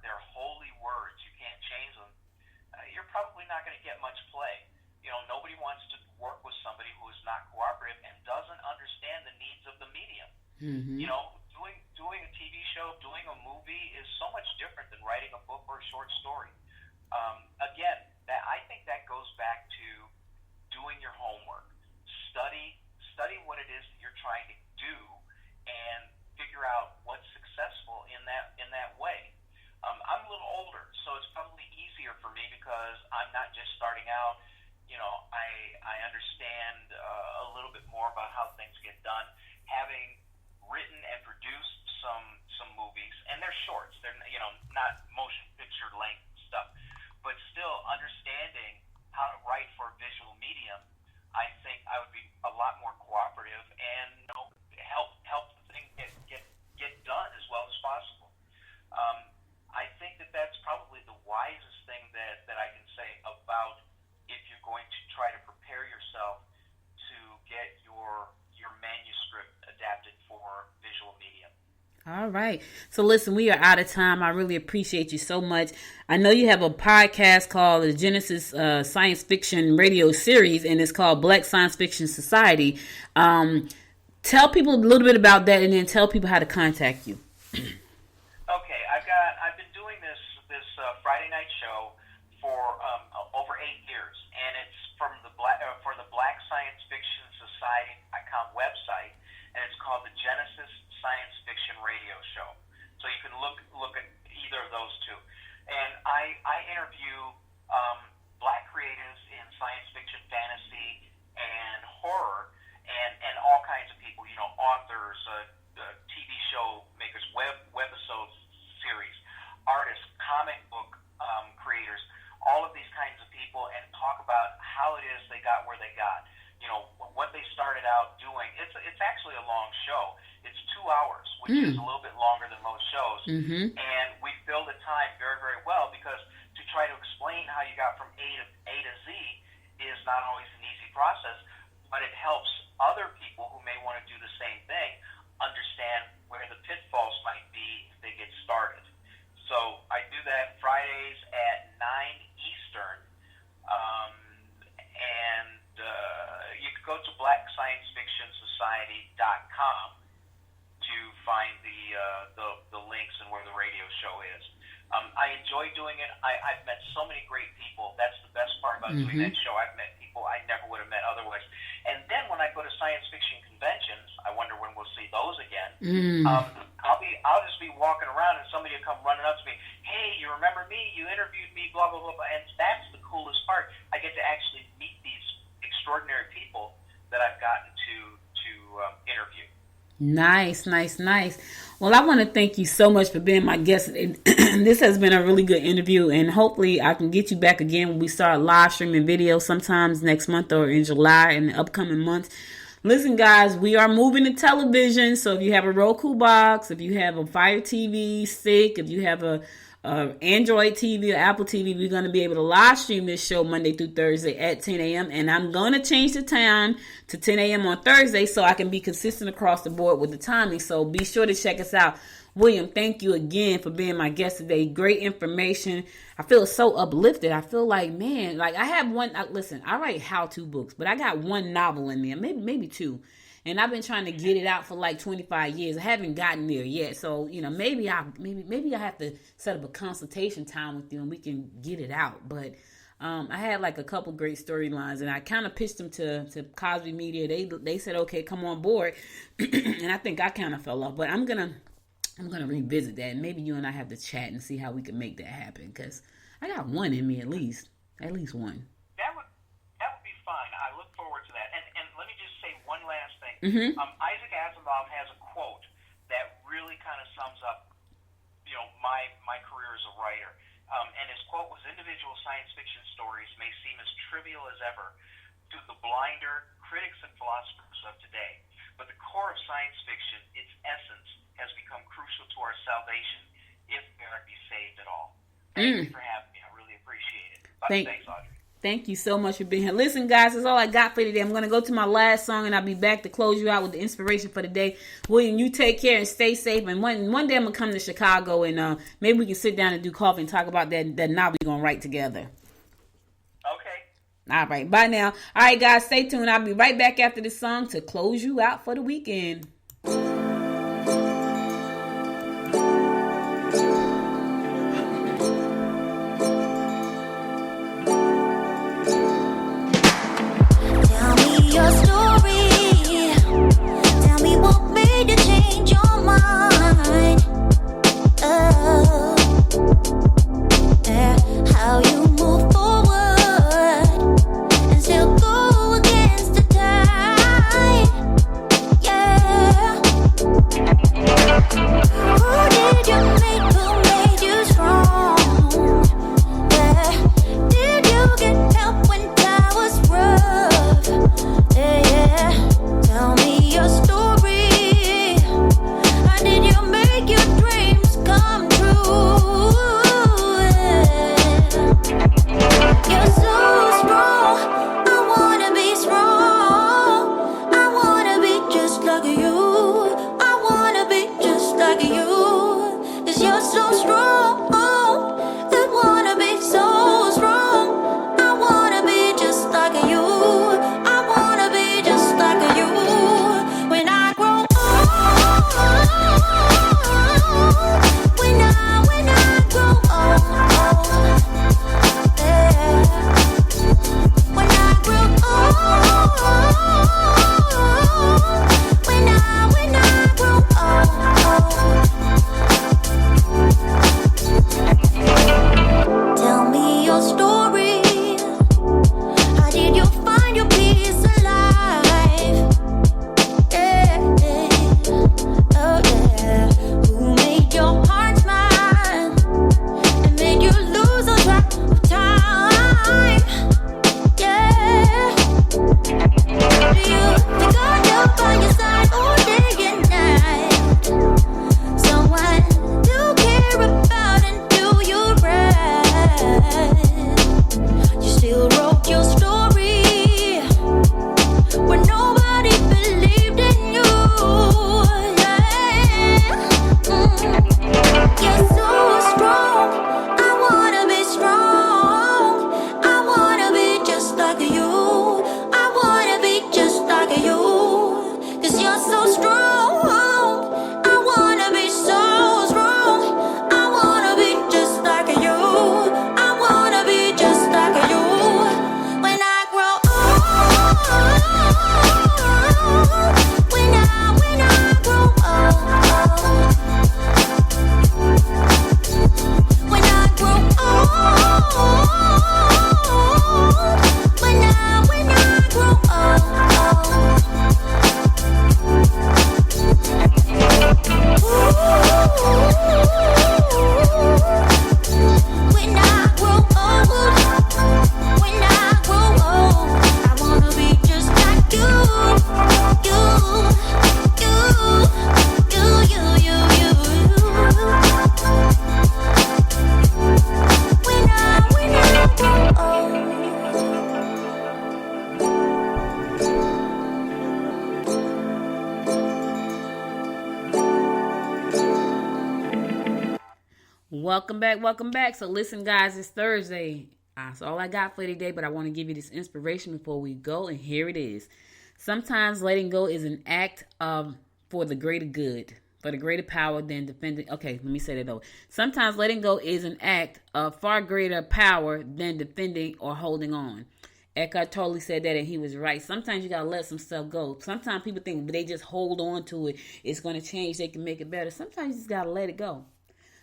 they're holy words, you can't change them, you're probably not going to get much play. Nobody wants to work with somebody who is not cooperative and doesn't understand the needs of the medium. Mm-hmm. Doing a TV show, doing a movie is so much different than writing a book or a short story. Again, I think that goes back to doing your homework. Study what it is that you're trying to do and figure out what's successful in that way. I'm a little older, so it's probably easier for me because I'm not just starting out. I understand a little bit more about how things get done. Having written and produced some movies, and they're shorts. They're not motion picture length stuff, but still understanding how to write for a visual medium. I think I would be a lot more cooperative and help the thing get done as well as possible. right. So listen, we are out of time. I really appreciate you so much. I know you have a podcast called the Genesis Science Fiction Radio Series, and it's called Black Science Fiction Society. Tell people a little bit about that, and then tell people how to contact you. Okay, I've been doing this Friday night show for over 8 years, and it's for the Black Science Fiction Society.com website, and it's called the Genesis Science Fiction Radio Show. So you can look at either of those two, and I interview black creatives in science fiction, fantasy, and horror, and all kinds of people, authors, TV show makers, webisode series, artists, comic book creators, all of these kinds of people, and talk about how it is they got where they got, what they started out doing. It's actually a long show. It's 2 hours, which is a little bit longer than most shows, and we filled the time very, very well, because to try to explain how you got from A to Z is not always an easy process, but it helps other people who may want to do the same thing understand where the pitfalls might be if they get started. So I do that Fridays at 9 Eastern, and you can go to blacksciencefictionsociety.com to find the links and where the radio show is. I enjoy doing it. I've met so many great people. That's the best part about doing that show. I've met people I never would have met otherwise. And then when I go to science fiction conventions, I wonder when we'll see those again. I'll just be walking around, and somebody will come running up to me. Hey, you remember me? You interviewed me, blah, blah, blah, blah. And that's the coolest part. I get to actually meet these extraordinary people that I've gotten to interview. Nice. Well, I want to thank you so much for being my guest. This has been a really good interview, and hopefully I can get you back again when we start live streaming videos sometimes next month or in July in the upcoming months. Listen, guys, we are moving to television, so if you have a Roku box, if you have a Fire TV stick, if you have a Android TV or Apple TV, we're going to be able to live stream this show Monday through Thursday at 10 a.m. And I'm going to change the time to 10 a.m. on Thursday so I can be consistent across the board with the timing. So be sure to check us out. William, thank you again for being my guest today. Great information. I feel so uplifted. I feel like, man, like I have one. Listen, I write how-to books, but I got one novel in there, maybe two. And I've been trying to get it out for like 25 years. I haven't gotten there yet. So, maybe I have to set up a consultation time with you and we can get it out. But I had like a couple great storylines, and I kind of pitched them to Cosby Media. They said, okay, come on board. And I think I kind of fell off. But I'm gonna revisit that. And maybe you and I have to chat and see how we can make that happen. Because I got one in me at least one. That would be fun. I look forward to that. And let me just say one last thing. Isaac Asimov has a quote that really kind of sums up, my career as a writer. And his quote was, "Individual science fiction stories may seem as trivial as ever to the blinder critics and philosophers of today. But the core of science fiction, its essence, has become crucial to our salvation, if we are to be saved at all." Thank you for having me. I really appreciate it. Thanks, Audrey. Thank you so much for being here. Listen, guys, that's all I got for today. I'm going to go to my last song, and I'll be back to close you out with the inspiration for the day. William, you take care and stay safe. And one day I'm going to come to Chicago, and maybe we can sit down and do coffee and talk about that novel we're going to write together. Okay. All right. Bye now. All right, guys, stay tuned. I'll be right back after this song to close you out for the weekend. Your story. Tell me what made you change your mind. Oh, yeah. How you move forward and still go against the tide. Yeah. Welcome back. So listen, guys, it's Thursday. That's all I got for today, but I want to give you this inspiration before we go, and here it is. Sometimes letting go is an act for the greater good, for the greater power than defending. Okay, let me say that over. Sometimes letting go is an act of far greater power than defending or holding on. Eckhart Tolle said that, and he was right. Sometimes you got to let some stuff go. Sometimes people think they just hold on to it, it's going to change, they can make it better. Sometimes you just got to let it go.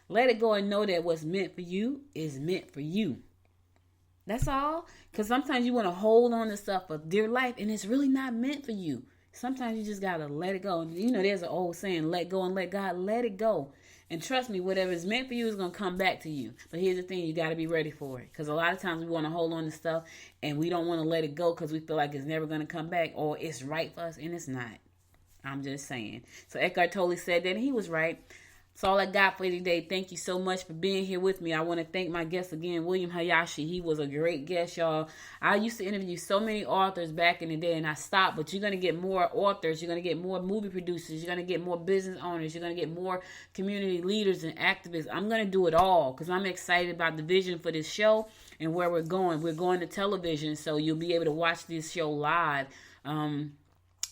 Let it go and know that what's meant for you is meant for you. That's all. Because sometimes you want to hold on to stuff for dear life, and it's really not meant for you. Sometimes you just got to let it go. You know, there's an old saying, let go and let God. Let it go. And trust me, whatever is meant for you is going to come back to you. But here's the thing, you got to be ready for it. Because a lot of times we want to hold on to stuff and we don't want to let it go because we feel like it's never going to come back or it's right for us, and it's not. I'm just saying. So Eckhart Tolle said that, and he was right. That's all I got for you today. Thank you so much for being here with me. I want to thank my guest again, William Hayashi. He was a great guest, y'all. I used to interview so many authors back in the day, and I stopped. But you're going to get more authors. You're going to get more movie producers. You're going to get more business owners. You're going to get more community leaders and activists. I'm going to do it all because I'm excited about the vision for this show and where we're going. We're going to television, so you'll be able to watch this show live.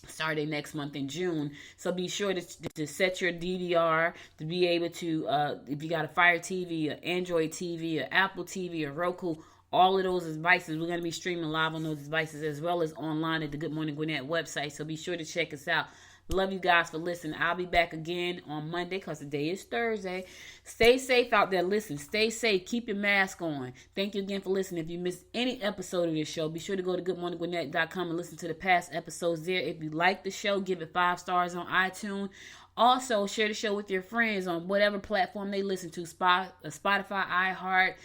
Starting next month in June. So be sure to set your DVR to be able to, if you got a Fire TV, an Android TV, an Apple TV, a Roku, all of those devices, we're going to be streaming live on those devices as well as online at the Good Morning Gwinnett website. So be sure to check us out. Love you guys for listening. I'll be back again on Monday because today is Thursday. Stay safe out there. Listen, stay safe. Keep your mask on. Thank you again for listening. If you missed any episode of this show, be sure to go to goodmorninggwinnett.com and listen to the past episodes there. If you like the show, give it 5 stars on iTunes. Also, share the show with your friends on whatever platform they listen to, Spotify, iHeart,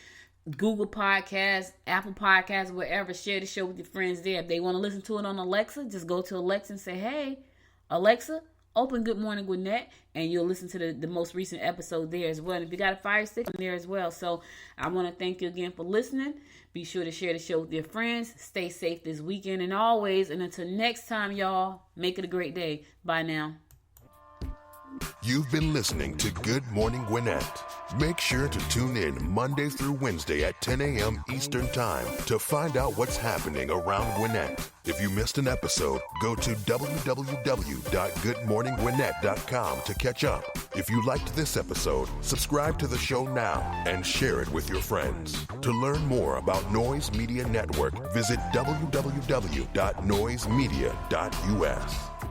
Google Podcasts, Apple Podcasts, wherever. Share the show with your friends there. If they want to listen to it on Alexa, just go to Alexa and say, hey, Alexa, open Good Morning Gwinnett, and you'll listen to the most recent episode there as well. And if you got a Fire Stick, I'm there as well. So I want to thank you again for listening. Be sure to share the show with your friends. Stay safe this weekend and always. And until next time, y'all, make it a great day. Bye now. You've been listening to Good Morning Gwinnett. Make sure to tune in Monday through Wednesday at 10 a.m. Eastern Time to find out what's happening around Gwinnett. If you missed an episode, go to www.goodmorninggwinnett.com to catch up. If you liked this episode, subscribe to the show now and share it with your friends. To learn more about Noise Media Network, visit www.noisemedia.us.